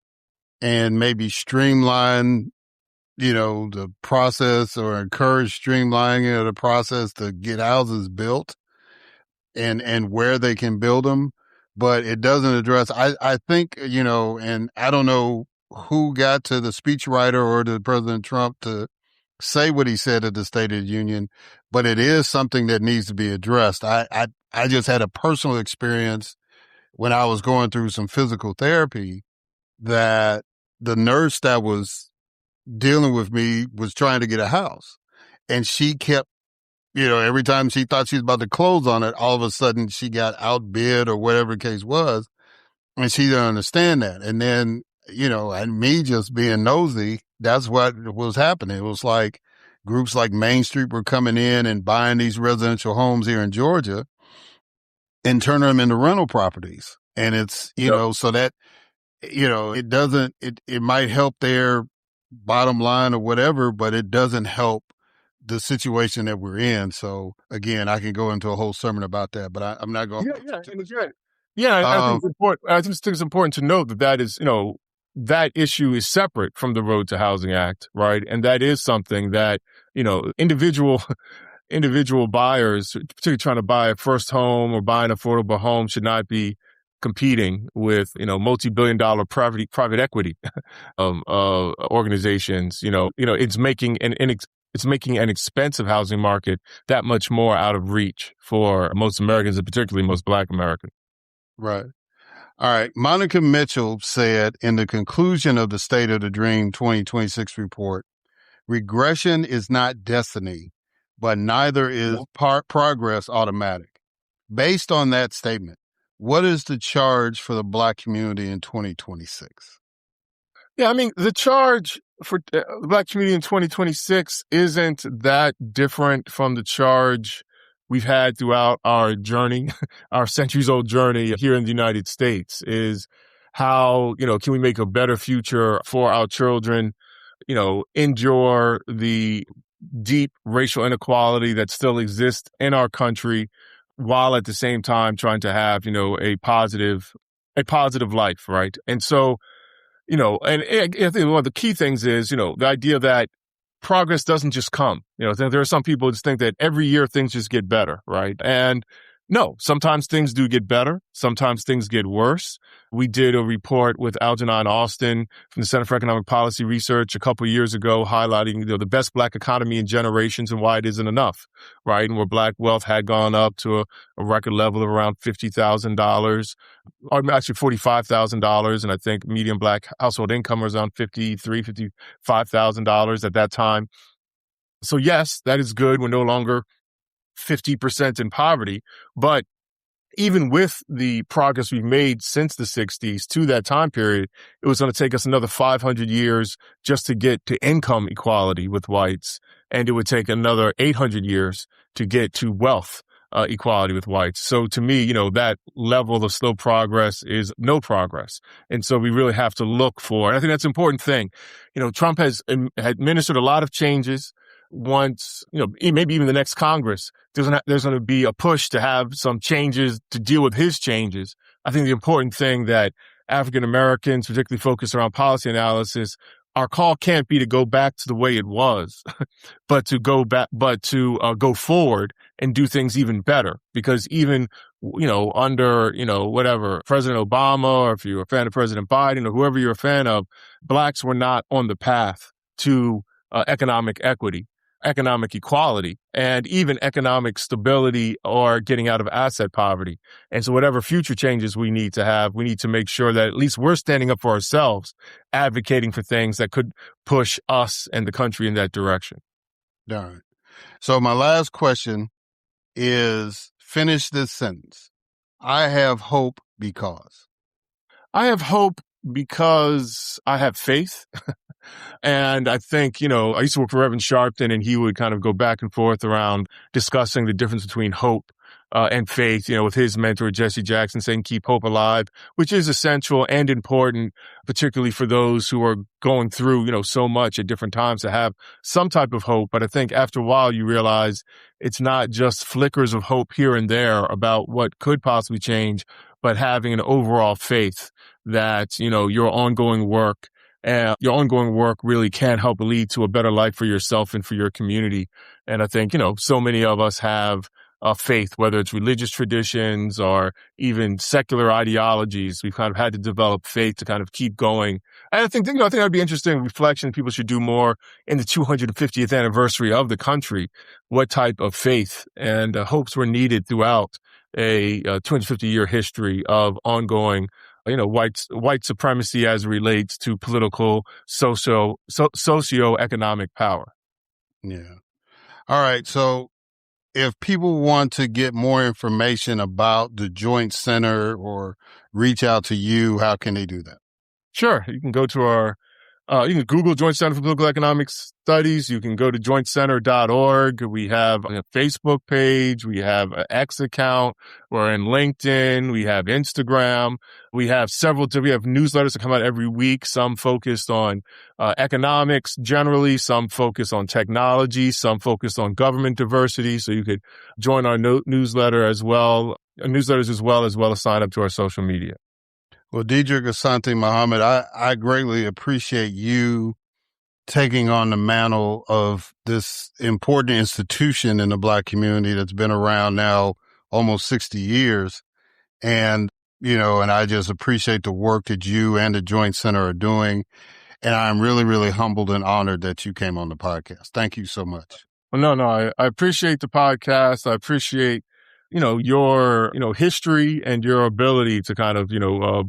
Speaker 1: and maybe streamline, the process, or encourage streamlining of the process to get houses built and where they can build them. But it doesn't address, I think, and I don't know who got to the speechwriter or to President Trump to say what he said at the State of the Union, but it is something that needs to be addressed. I just had a personal experience when I was going through some physical therapy that the nurse that was dealing with me was trying to get a house, and she kept, every time she thought she was about to close on it, all of a sudden she got outbid or whatever the case was, and she didn't understand that. And then, and me just being nosy, that's what was happening. It was like groups like Main Street were coming in and buying these residential homes here in Georgia and turning them into rental properties. And it's, so that, it doesn't, it might help their bottom line or whatever, but it doesn't help the situation that we're in. So again, I can go into a whole sermon about that, but I'm not going to.
Speaker 4: I think it's important. I just think it's important to note that is, that issue is separate from the Road to Housing Act, right? And that is something that, individual buyers, particularly trying to buy a first home or buy an affordable home, should not be competing with, multi-billion-dollar private equity organizations. It's making an expensive housing market that much more out of reach for most Americans, and particularly most Black Americans.
Speaker 1: Right. All right. Monica Mitchell said in the conclusion of the State of the Dream 2026 report, regression is not destiny, but neither is progress automatic. Based on that statement, what is the charge for the Black community in 2026?
Speaker 4: Yeah, I mean, the charge for the Black community in 2026 isn't that different from the charge we've had throughout our journey, our centuries-old journey here in the United States, is how, can we make a better future for our children, endure the deep racial inequality that still exists in our country, while at the same time trying to have, a positive life, right? And so, and I think one of the key things is, the idea that progress doesn't just come. There are some people who just think that every year things just get better, right? And no, sometimes things do get better. Sometimes things get worse. We did a report with Algernon Austin from the Center for Economic Policy Research a couple of years ago highlighting the best Black economy in generations and why it isn't enough, right? And where Black wealth had gone up to a record level of around $50,000, or actually $45,000. And I think median Black household income was around $55,000 at that time. So yes, that is good. We're no longer 50% in poverty. But even with the progress we've made since the 60s to that time period, it was going to take us another 500 years just to get to income equality with whites. And it would take another 800 years to get to wealth equality with whites. So to me, that level of slow progress is no progress. And so we really have to look for, and I think that's an important thing. Trump has administered a lot of changes. Once, maybe even the next Congress, there's going to be a push to have some changes to deal with his changes. I think the important thing that African Americans, particularly focused around policy analysis, our call can't be to go back to the way it was, but to go forward and do things even better. Because even, under, whatever, President Obama, or if you're a fan of President Biden or whoever you're a fan of, Blacks were not on the path to economic equity, economic equality, and even economic stability or getting out of asset poverty. And so whatever future changes we need to have, we need to make sure that at least we're standing up for ourselves, advocating for things that could push us and the country in that direction.
Speaker 1: All right. So my last question is, finish this sentence. I have hope because.
Speaker 4: I have hope because I have faith. And I think, I used to work for Reverend Sharpton, and he would kind of go back and forth around discussing the difference between hope and faith, with his mentor, Jesse Jackson, saying, keep hope alive, which is essential and important, particularly for those who are going through, so much at different times, to have some type of hope. But I think after a while, you realize it's not just flickers of hope here and there about what could possibly change, but having an overall faith that, your ongoing work really can help lead to a better life for yourself and for your community. And I think, so many of us have faith, whether it's religious traditions or even secular ideologies. We've kind of had to develop faith to kind of keep going. And I think that'd be interesting reflection people should do more in the 250th anniversary of the country. What type of faith and hopes were needed throughout a 250-year history of ongoing white supremacy as it relates to political, socio-economic power.
Speaker 1: Yeah. All right. So if people want to get more information about the Joint Center or reach out to you, how can they do that?
Speaker 4: Sure. You can go to you can Google Joint Center for Political Economic Studies. You can go to jointcenter.org. We have a Facebook page. We have an X account. We're in LinkedIn. We have Instagram. We have newsletters that come out every week. Some focused on economics generally. Some focused on technology. Some focused on government diversity. So you could join our newsletters as well as sign up to our social media.
Speaker 1: Well, Dedrick Asante-Muhammad, I greatly appreciate you taking on the mantle of this important institution in the Black community that's been around now almost 60 years. And, and I just appreciate the work that you and the Joint Center are doing. And I'm really, really humbled and honored that you came on the podcast. Thank you so much.
Speaker 4: Well, no, I appreciate the podcast. I appreciate your, history and your ability to kind of,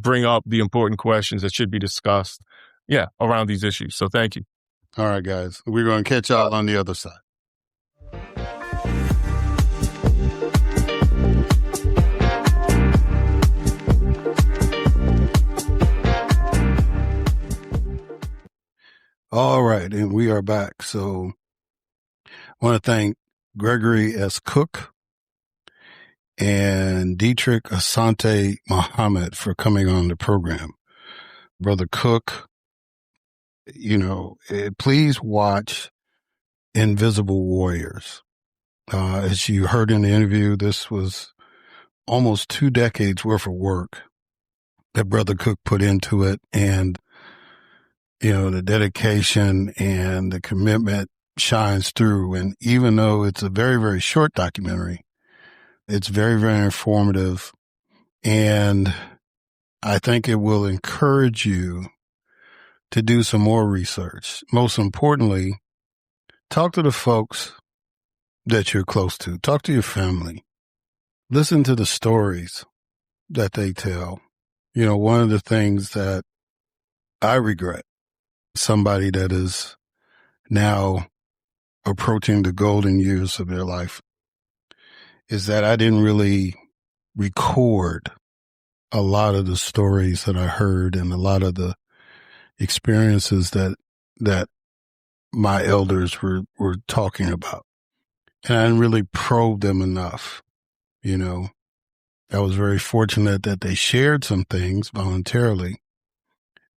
Speaker 4: bring up the important questions that should be discussed, around these issues. So thank you.
Speaker 1: All right, guys. We're going to catch y'all on the other side. All right, and we are back. So I want to thank Gregory S. Cooke and Dedrick Asante-Muhammad for coming on the program. Brother Cooke, please watch Invisible Warriors. As you heard in the interview, this was almost 2 decades worth of work that Brother Cooke put into it. And, the dedication and the commitment shines through. And even though it's a very, very short documentary, it's very, very informative. And I think it will encourage you to do some more research. Most importantly, talk to the folks that you're close to. Talk to your family. Listen to the stories that they tell. One of the things that I regret, somebody that is now approaching the golden years of their life, is that I didn't really record a lot of the stories that I heard and a lot of the experiences that my elders were talking about. And I didn't really probe them enough. I was very fortunate that they shared some things voluntarily,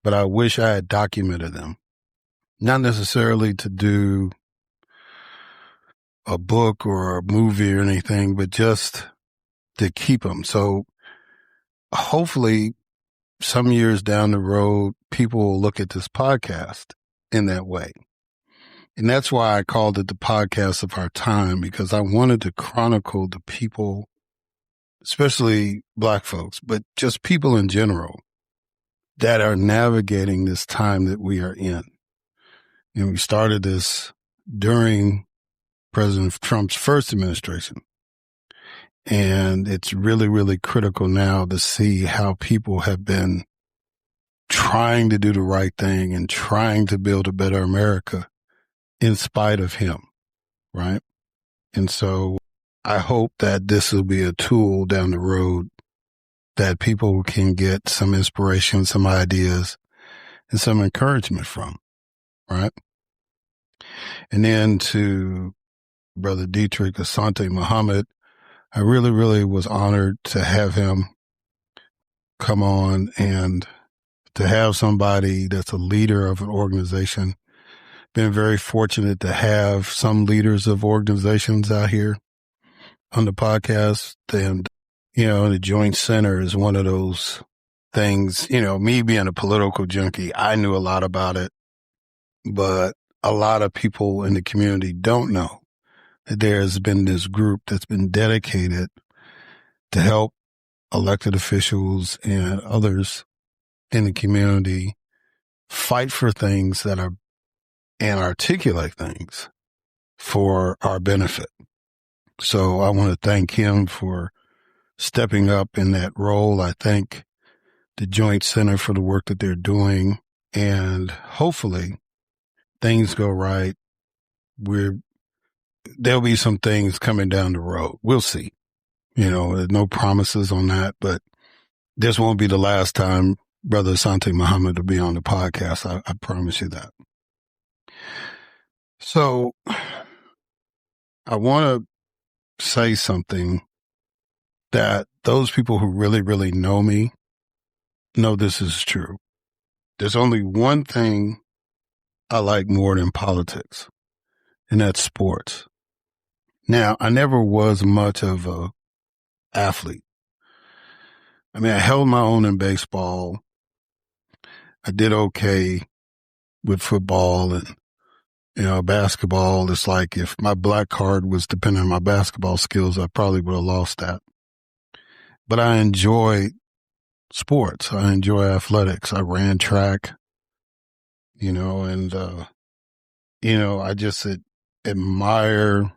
Speaker 1: but I wish I had documented them. Not necessarily to do a book or a movie or anything, but just to keep them. So hopefully some years down the road, people will look at this podcast in that way. And that's why I called it the podcast of our time, because I wanted to chronicle the people, especially Black folks, but just people in general that are navigating this time that we are in. And we started this during President Trump's first administration. And it's really, really critical now to see how people have been trying to do the right thing and trying to build a better America in spite of him, right? And so I hope that this will be a tool down the road that people can get some inspiration, some ideas, and some encouragement from, right? And then to Brother Dedrick Asante-Muhammad, I really, really was honored to have him come on and to have somebody that's a leader of an organization. Been very fortunate to have some leaders of organizations out here on the podcast. And, the Joint Center is one of those things, me being a political junkie, I knew a lot about it, but a lot of people in the community don't know that there's been this group that's been dedicated to help elected officials and others in the community fight for things that are and articulate things for our benefit. So I want to thank him for stepping up in that role. I thank the Joint Center for the work that they're doing, and hopefully things go right. There'll be some things coming down the road. We'll see. There's no promises on that, but this won't be the last time Brother Asante-Muhammad will be on the podcast. I promise you that. So I want to say something that those people who really, really know me know this is true. There's only one thing I like more than politics, and that's sports. Now, I never was much of a athlete. I mean, I held my own in baseball. I did okay with football and, basketball. It's like if my black card was dependent on my basketball skills, I probably would have lost that. But I enjoy sports. I enjoy athletics. I ran track, and, I just admire.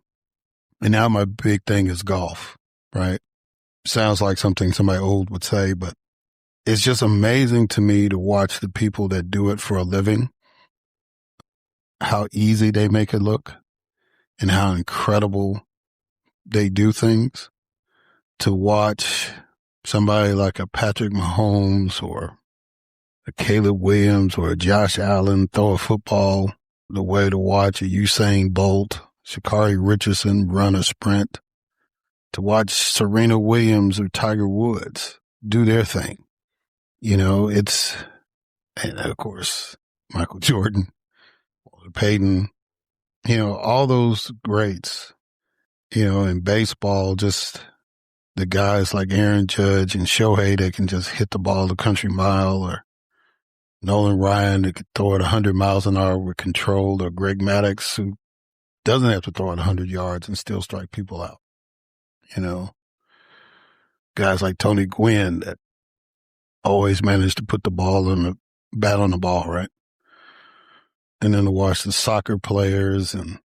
Speaker 1: And now my big thing is golf. right? Sounds like something somebody old would say, but it's just amazing to me to watch the people that do it for a living, how easy they make it look and how incredible they do things. To watch somebody like a Patrick Mahomes or a Caleb Williams or a Josh Allen throw a football, the way to watch a Usain Bolt, Sha'Carri Richardson run a sprint, to watch Serena Williams or Tiger Woods do their thing. You know, and of course, Michael Jordan, Walter Payton, you know, all those greats, you know, in baseball, just the guys like Aaron Judge and Shohei that can just hit the ball a country mile, or Nolan Ryan that could throw it 100 miles an hour with control, or Greg Maddux who doesn't have to throw it 100 yards and still strike people out. You know, guys like Tony Gwynn that always managed to put the ball on the bat on the ball, right? And then to watch the soccer players and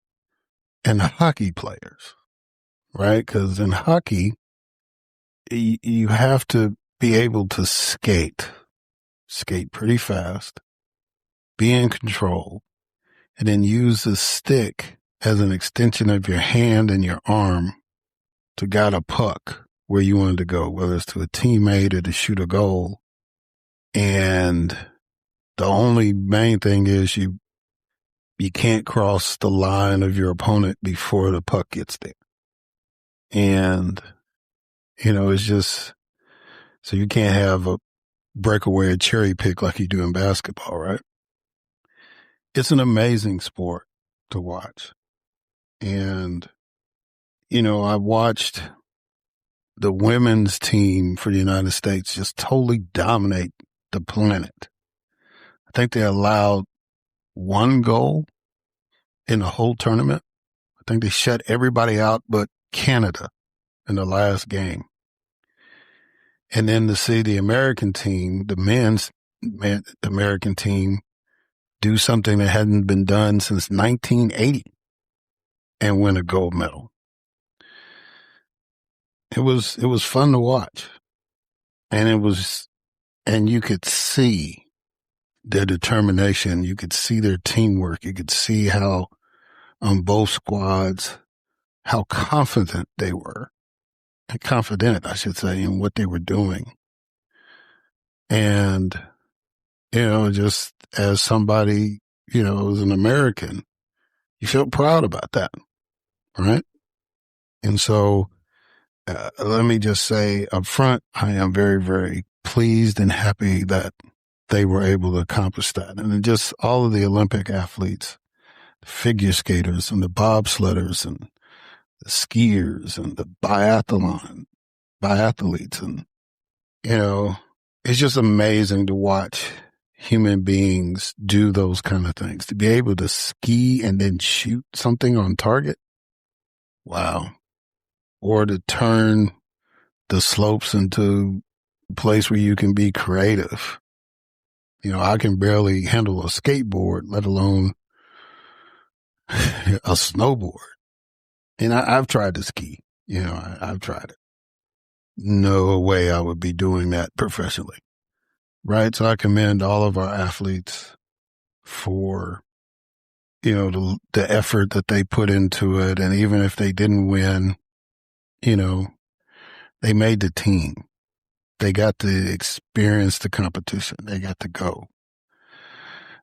Speaker 1: the hockey players, right? Because in hockey, you have to be able to skate pretty fast, be in control, and then use the stick as an extension of your hand and your arm to guide a puck where you wanted to go, whether it's to a teammate or to shoot a goal. And the only main thing is you can't cross the line of your opponent before the puck gets there. And, you know, it's just, so you can't have a breakaway, a cherry pick like you do in basketball, right? It's an amazing sport to watch. And, you know, I watched the women's team for the United States just totally dominate the planet. I think they allowed one goal in the whole tournament. I think they shut everybody out but Canada in the last game. And then to see the American team, the men's American team, do something that hadn't been done since 1980 and win a gold medal. It was fun to watch. And you could see their determination. You could see their teamwork. You could see how on both squads, how confident they were. And confident, I should say, in what they were doing. And, you know, just as somebody, you know, as an American, you feel proud about that, right? And so, let me just say up front, I am very, very pleased and happy that they were able to accomplish that. And then just all of the Olympic athletes, the figure skaters and the bobsledders and the skiers and the biathletes. And, you know, it's just amazing to watch human beings do those kind of things. To be able to ski and then shoot something on target. Wow. Or to turn the slopes into a place where you can be creative. You know, I can barely handle a skateboard, let alone a snowboard. And I've tried to ski. You know, I've tried it. No way I would be doing that professionally. Right? So I commend all of our athletes for, you know, the effort that they put into it. And even if they didn't win, you know, they made the team. They got to experience the competition. They got to go.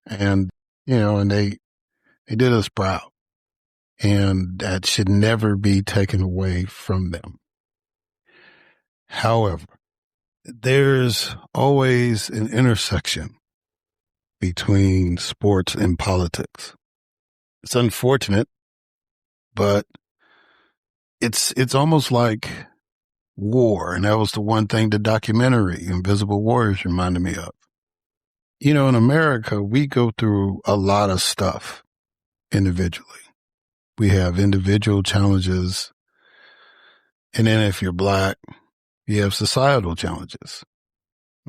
Speaker 1: And, you know, and they did us proud. And that should never be taken away from them. However, there's always an intersection between sports and politics. It's unfortunate, but it's almost like war. And that was the one thing the documentary Invisible Warriors reminded me of. You know, in America, we go through a lot of stuff individually. We have individual challenges. And then if you're Black, you have societal challenges.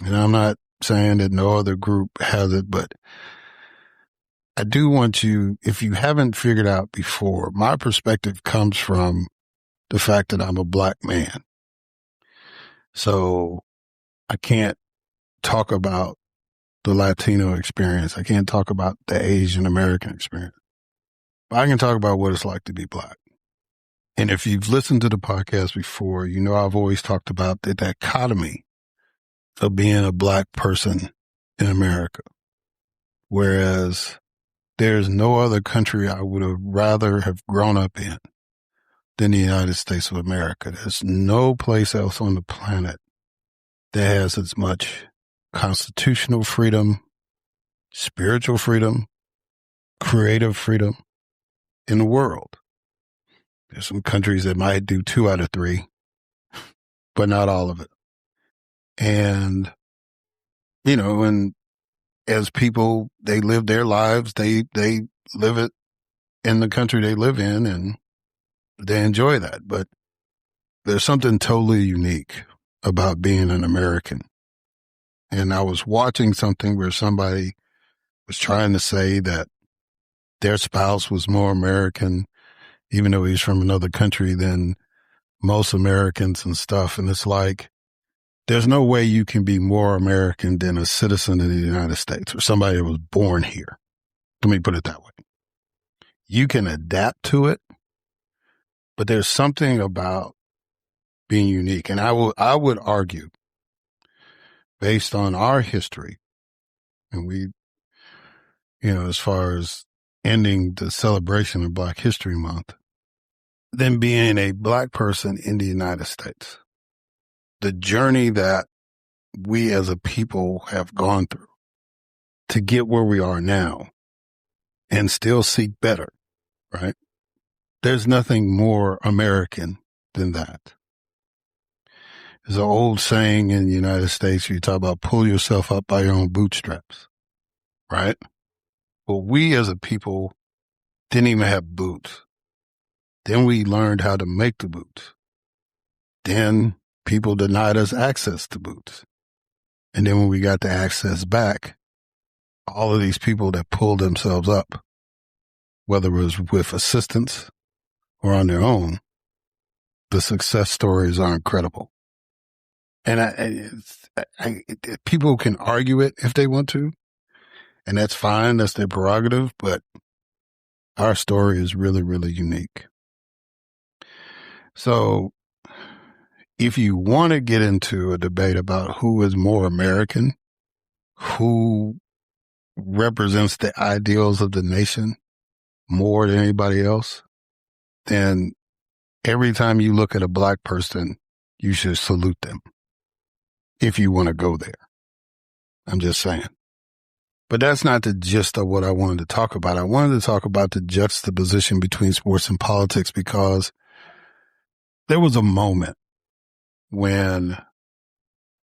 Speaker 1: And I'm not saying that no other group has it, but I do want you, if you haven't figured out before, my perspective comes from the fact that I'm a Black man. So I can't talk about the Latino experience. I can't talk about the Asian American experience. But I can talk about what it's like to be Black. And if you've listened to the podcast before, you know I've always talked about the dichotomy of being a Black person in America. Whereas there's no other country I would have rather have grown up in than the United States of America. There's no place else on the planet that has as much constitutional freedom, spiritual freedom, creative freedom in the world. There's some countries that might do 2 out of 3, but not all of it. And, you know, and as people, they live their lives, they live it in the country they live in, and they enjoy that. But there's something totally unique about being an American. And I was watching something where somebody was trying to say that their spouse was more American, even though he's from another country, than most Americans and stuff. And it's like, there's no way you can be more American than a citizen of the United States or somebody that was born here. Let me put it that way. You can adapt to it, but there's something about being unique. And I would argue, based on our history, and we, you know, as far as ending the celebration of Black History Month, than being a Black person in the United States. The journey that we as a people have gone through to get where we are now and still seek better, right? There's nothing more American than that. There's an old saying in the United States, you talk about pull yourself up by your own bootstraps, right? Well, we as a people didn't even have boots. Then we learned how to make the boots. Then people denied us access to boots. And then when we got the access back, all of these people that pulled themselves up, whether it was with assistance or on their own, the success stories are incredible. And people can argue it if they want to, and that's fine. That's their prerogative. But our story is really, really unique. So if you want to get into a debate about who is more American, who represents the ideals of the nation more than anybody else, then every time you look at a Black person, you should salute them if you want to go there. I'm just saying. But that's not the gist of what I wanted to talk about. I wanted to talk about the juxtaposition between sports and politics, because there was a moment when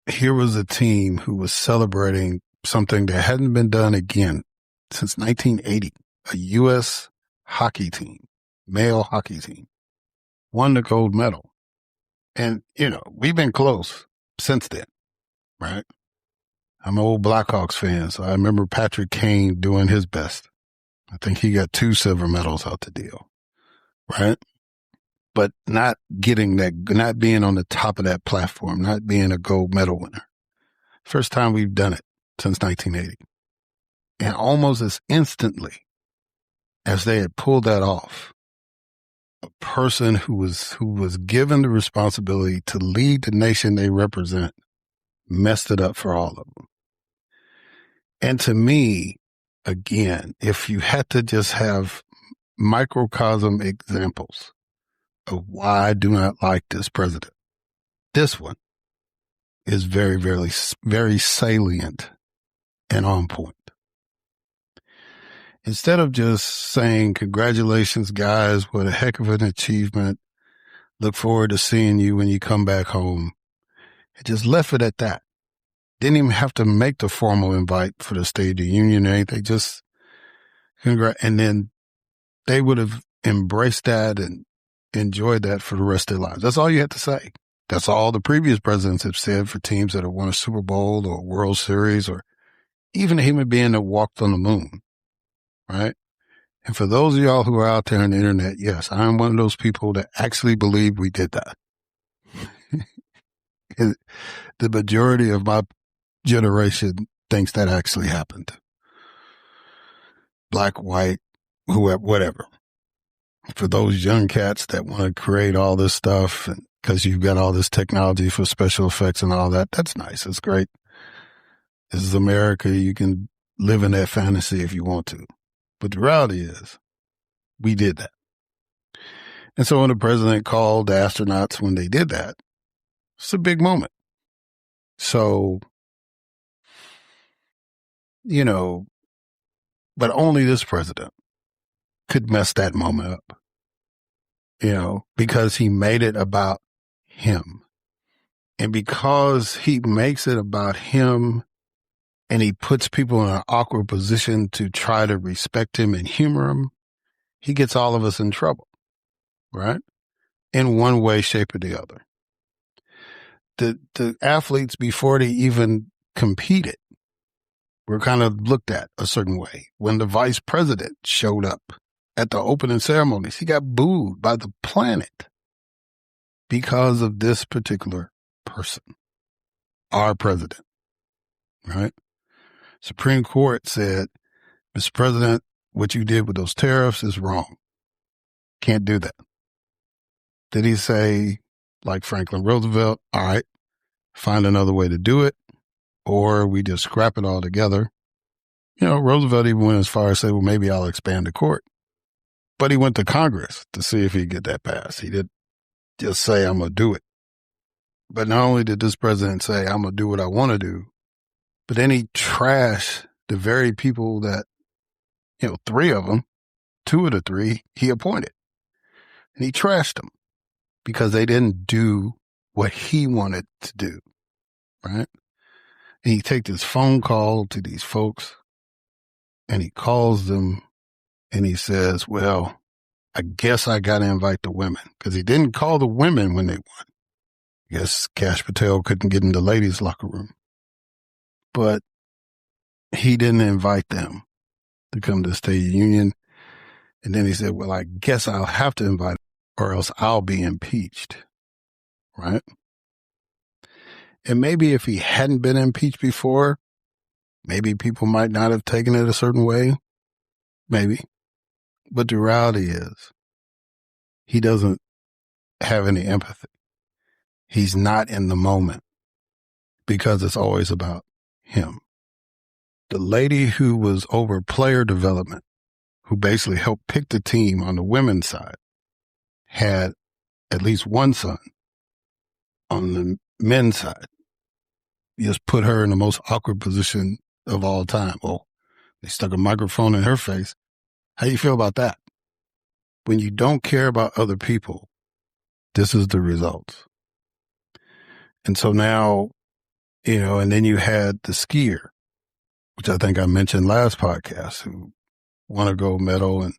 Speaker 1: here was a team who was celebrating something that hadn't been done again since 1980. A U.S. hockey team, male hockey team, won the gold medal. And, you know, we've been close since then, right? I'm an old Blackhawks fan, so I remember Patrick Kane doing his best. I think he got 2 silver medals out the deal, right? But not getting that, not being on the top of that platform, not being a gold medal winner. First time we've done it since 1980. And almost as instantly as they had pulled that off, a person who was given the responsibility to lead the nation they represent messed it up for all of them. And to me, again, if you had to just have microcosm examples of why I do not like this president, this one is very, very, very salient and on point. Instead of just saying, congratulations, guys, what a heck of an achievement. Look forward to seeing you when you come back home. It just left it at that. Didn't even have to make the formal invite for the State of the Union or anything. Just and then they would have embraced that and enjoyed that for the rest of their lives. That's all you had to say. That's all the previous presidents have said for teams that have won a Super Bowl or a World Series, or even a human being that walked on the moon, right? And for those of y'all who are out there on the internet, yes, I'm one of those people that actually believe we did that. The majority of my generation thinks that actually happened. Black, white, whoever, whatever. For those young cats that want to create all this stuff, because you've got all this technology for special effects and all that, that's nice. It's great. This is America. You can live in that fantasy if you want to. But the reality is, we did that. And so when the president called the astronauts when they did that, it's a big moment. So, but only this president could mess that moment up, because he made it about him. And because he makes it about him and he puts people in an awkward position to try to respect him and humor him, he gets all of us in trouble, right? In one way, shape, or the other. The athletes, before they even competed, were kind of looked at a certain way. When the vice president showed up at the opening ceremonies, he got booed by the planet because of this particular person, our president, right? Supreme Court said, Mr. President, what you did with those tariffs is wrong. Can't do that. Did he say, like Franklin Roosevelt, all right, find another way to do it, or we just scrap it all together? Roosevelt even went as far as say, well, maybe I'll expand the court. But he went to Congress to see if he'd get that passed. He didn't just say, I'm going to do it. But not only did this president say, I'm going to do what I want to do, but then he trashed the very people that, three of them, two of the three, he appointed. And he trashed them because they didn't do what he wanted to do, right? And he takes this phone call to these folks and he calls them and he says, well, I guess I got to invite the women, because he didn't call the women when they won. I guess Kash Patel couldn't get in the ladies' locker room, but he didn't invite them to come to the State of the Union. And then he said, well, I guess I'll have to invite them or else I'll be impeached, right? And maybe if he hadn't been impeached before, maybe people might not have taken it a certain way, maybe. But the reality is, he doesn't have any empathy. He's not in the moment because it's always about him. The lady who was over player development, who basically helped pick the team on the women's side, had at least one son on the men's side. You just put her in the most awkward position of all time. Oh, they stuck a microphone in her face. How you feel about that? When you don't care about other people, this is the results. And so now, and then you had the skier, which I think I mentioned last podcast, who won a gold medal. And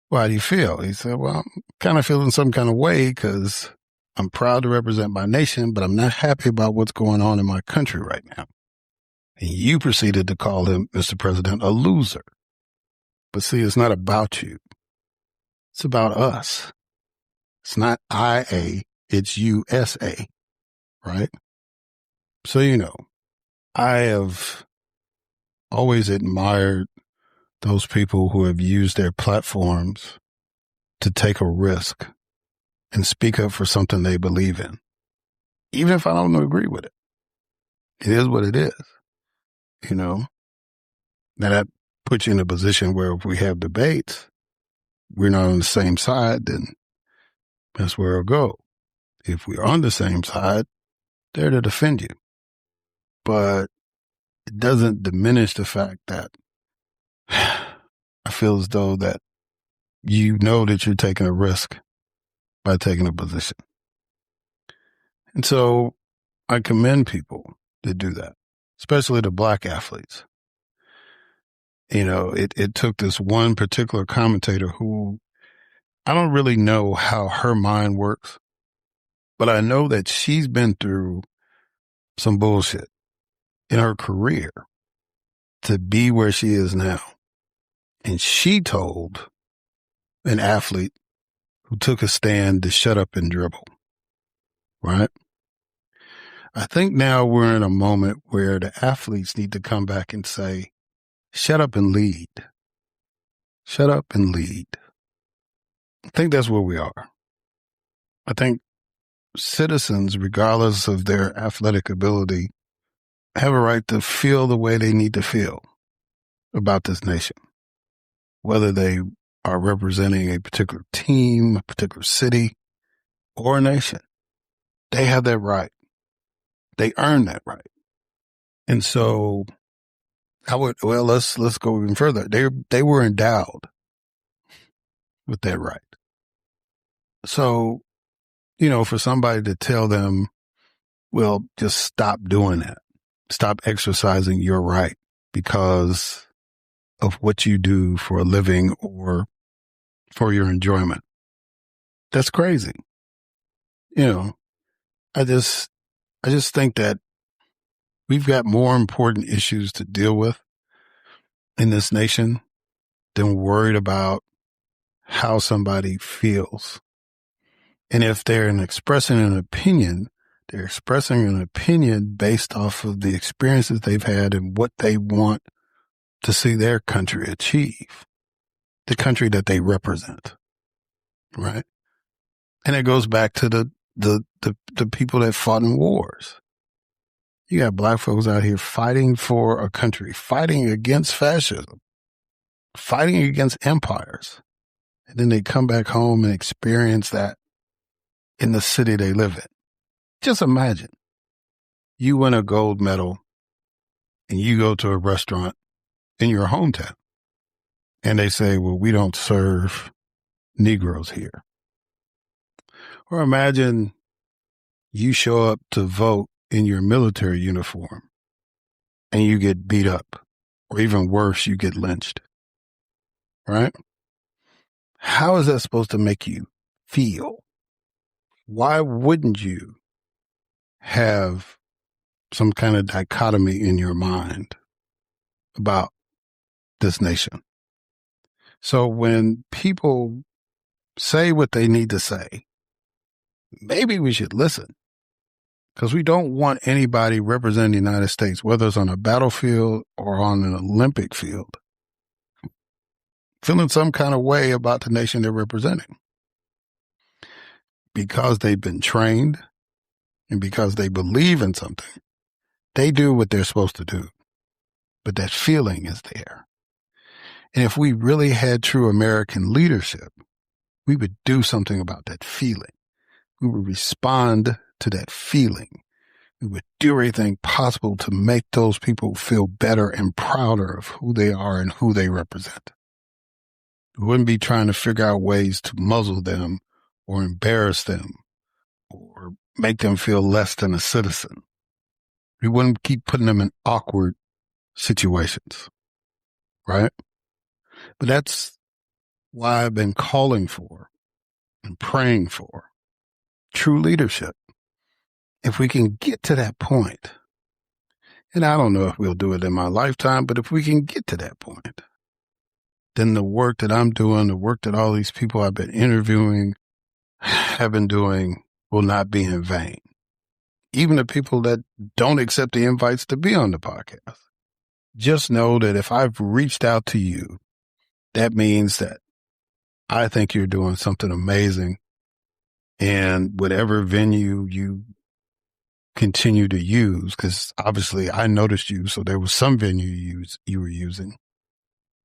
Speaker 1: well, how do you feel? He said, well, I'm kind of feeling some kind of way because I'm proud to represent my nation, but I'm not happy about what's going on in my country right now. And you proceeded to call him, Mr. President, a loser. But see, it's not about you. It's about us. It's not IA, it's USA, right? So, I have always admired those people who have used their platforms to take a risk and speak up for something they believe in, even if I don't agree with it. It is what it is, Now that puts you in a position where if we have debates, we're not on the same side, then that's where it'll go. If we're on the same side, they're to defend you. But it doesn't diminish the fact that I feel as though that that you're taking a risk by taking a position. And so I commend people that do that, especially the black athletes. It took this one particular commentator who I don't really know how her mind works, but I know that she's been through some bullshit in her career to be where she is now. And she told an athlete who took a stand to shut up and dribble, right? I think now we're in a moment where the athletes need to come back and say, shut up and lead. Shut up and lead. I think that's where we are. I think citizens, regardless of their athletic ability, have a right to feel the way they need to feel about this nation, whether they are representing a particular team, a particular city, or a nation. They have that right. They earn that right. And so let's go even further. They were endowed with that right. So, for somebody to tell them, well, just stop doing that. Stop exercising your right because of what you do for a living or for your enjoyment. That's crazy. I just think that we've got more important issues to deal with in this nation than worried about how somebody feels. And if they're expressing an opinion, they're expressing an opinion based off of the experiences they've had and what they want to see their country achieve, the country that they represent, right? And it goes back to the people that fought in wars. You got black folks out here fighting for a country, fighting against fascism, fighting against empires. And then they come back home and experience that in the city they live in. Just imagine you win a gold medal and you go to a restaurant in your hometown and they say, well, we don't serve Negroes here. Or imagine you show up to vote in your military uniform and you get beat up, or even worse, you get lynched, right? How is that supposed to make you feel? Why wouldn't you have some kind of dichotomy in your mind about this nation? So when people say what they need to say, maybe we should listen, because we don't want anybody representing the United States, whether it's on a battlefield or on an Olympic field, feeling some kind of way about the nation they're representing, because they've been trained and because they believe in something. They do what they're supposed to do, but that feeling is there. And if we really had true American leadership, we would do something about that feeling. We would respond to that feeling. We would do everything possible to make those people feel better and prouder of who they are and who they represent. We wouldn't be trying to figure out ways to muzzle them or embarrass them or make them feel less than a citizen. We wouldn't keep putting them in awkward situations, right? But that's why I've been calling for and praying for true leadership. If we can get to that point, and I don't know if we'll do it in my lifetime, but if we can get to that point, then the work that I'm doing, the work that all these people I've been interviewing have been doing will not be in vain. Even the people that don't accept the invites to be on the podcast, just know that if I've reached out to you, that means that I think you're doing something amazing. And whatever venue you continue to use, because obviously I noticed you, so there was some venue you were using.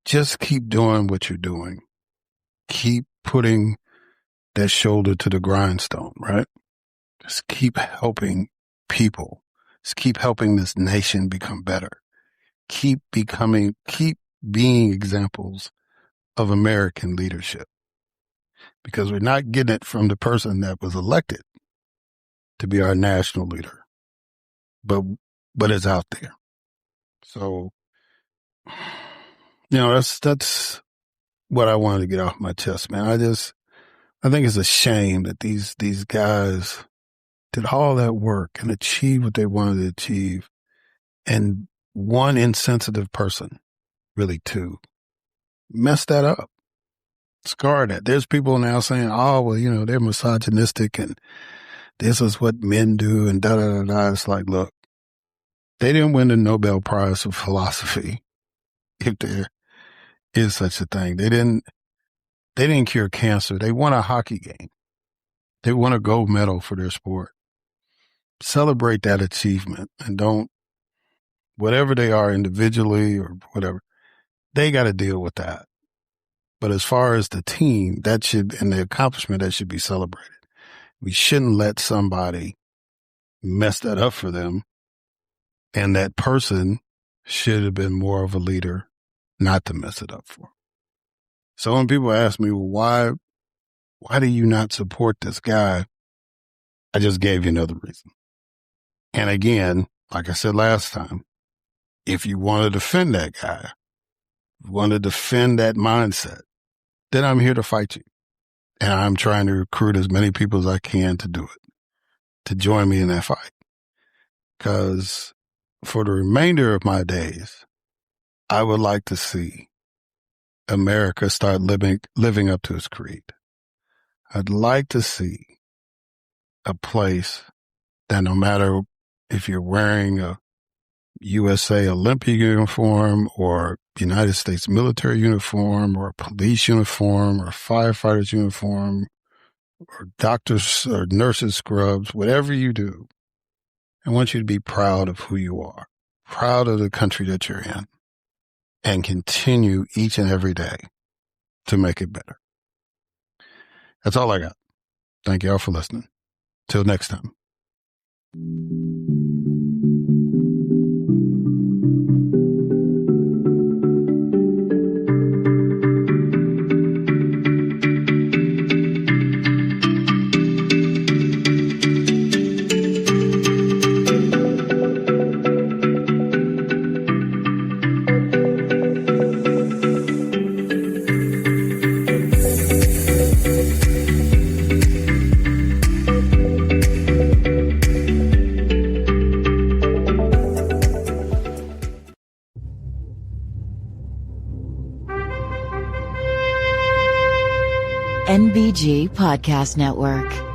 Speaker 1: Just keep doing what you're doing. Keep putting that shoulder to the grindstone, right? Just keep helping people. Just keep helping this nation become better. Keep being examples of American leadership, because we're not getting it from the person that was elected to be our national leader, but it's out there. So, that's what I wanted to get off my chest, man. I think it's a shame that these guys did all that work and achieved what they wanted to achieve, and one insensitive person, really two, messed that up, scarred that. There's people now saying, oh, well, they're misogynistic and this is what men do and da-da-da-da. It's like, look, they didn't win the Nobel Prize for philosophy, if there is such a thing. They didn't cure cancer. They won a hockey game. They won a gold medal for their sport. Celebrate that achievement and don't, whatever they are individually or whatever, they got to deal with that. But as far as the team, and the accomplishment, that should be celebrated. We shouldn't let somebody mess that up for them. And that person should have been more of a leader not to mess it up for them. So when people ask me, well, why do you not support this guy? I just gave you another reason. And again, like I said last time, if you want to defend that guy, want to defend that mindset, then I'm here to fight you. And I'm trying to recruit as many people as I can to do it, to join me in that fight. Because for the remainder of my days, I would like to see America start living up to its creed. I'd like to see a place that no matter if you're wearing a USA Olympic uniform or United States military uniform or a police uniform or a firefighter's uniform or doctors or nurses scrubs, whatever you do, I want you to be proud of who you are, proud of the country that you're in, and continue each and every day to make it better. That's all I got. Thank you all for listening. Till next time.
Speaker 2: NBG Podcast Network.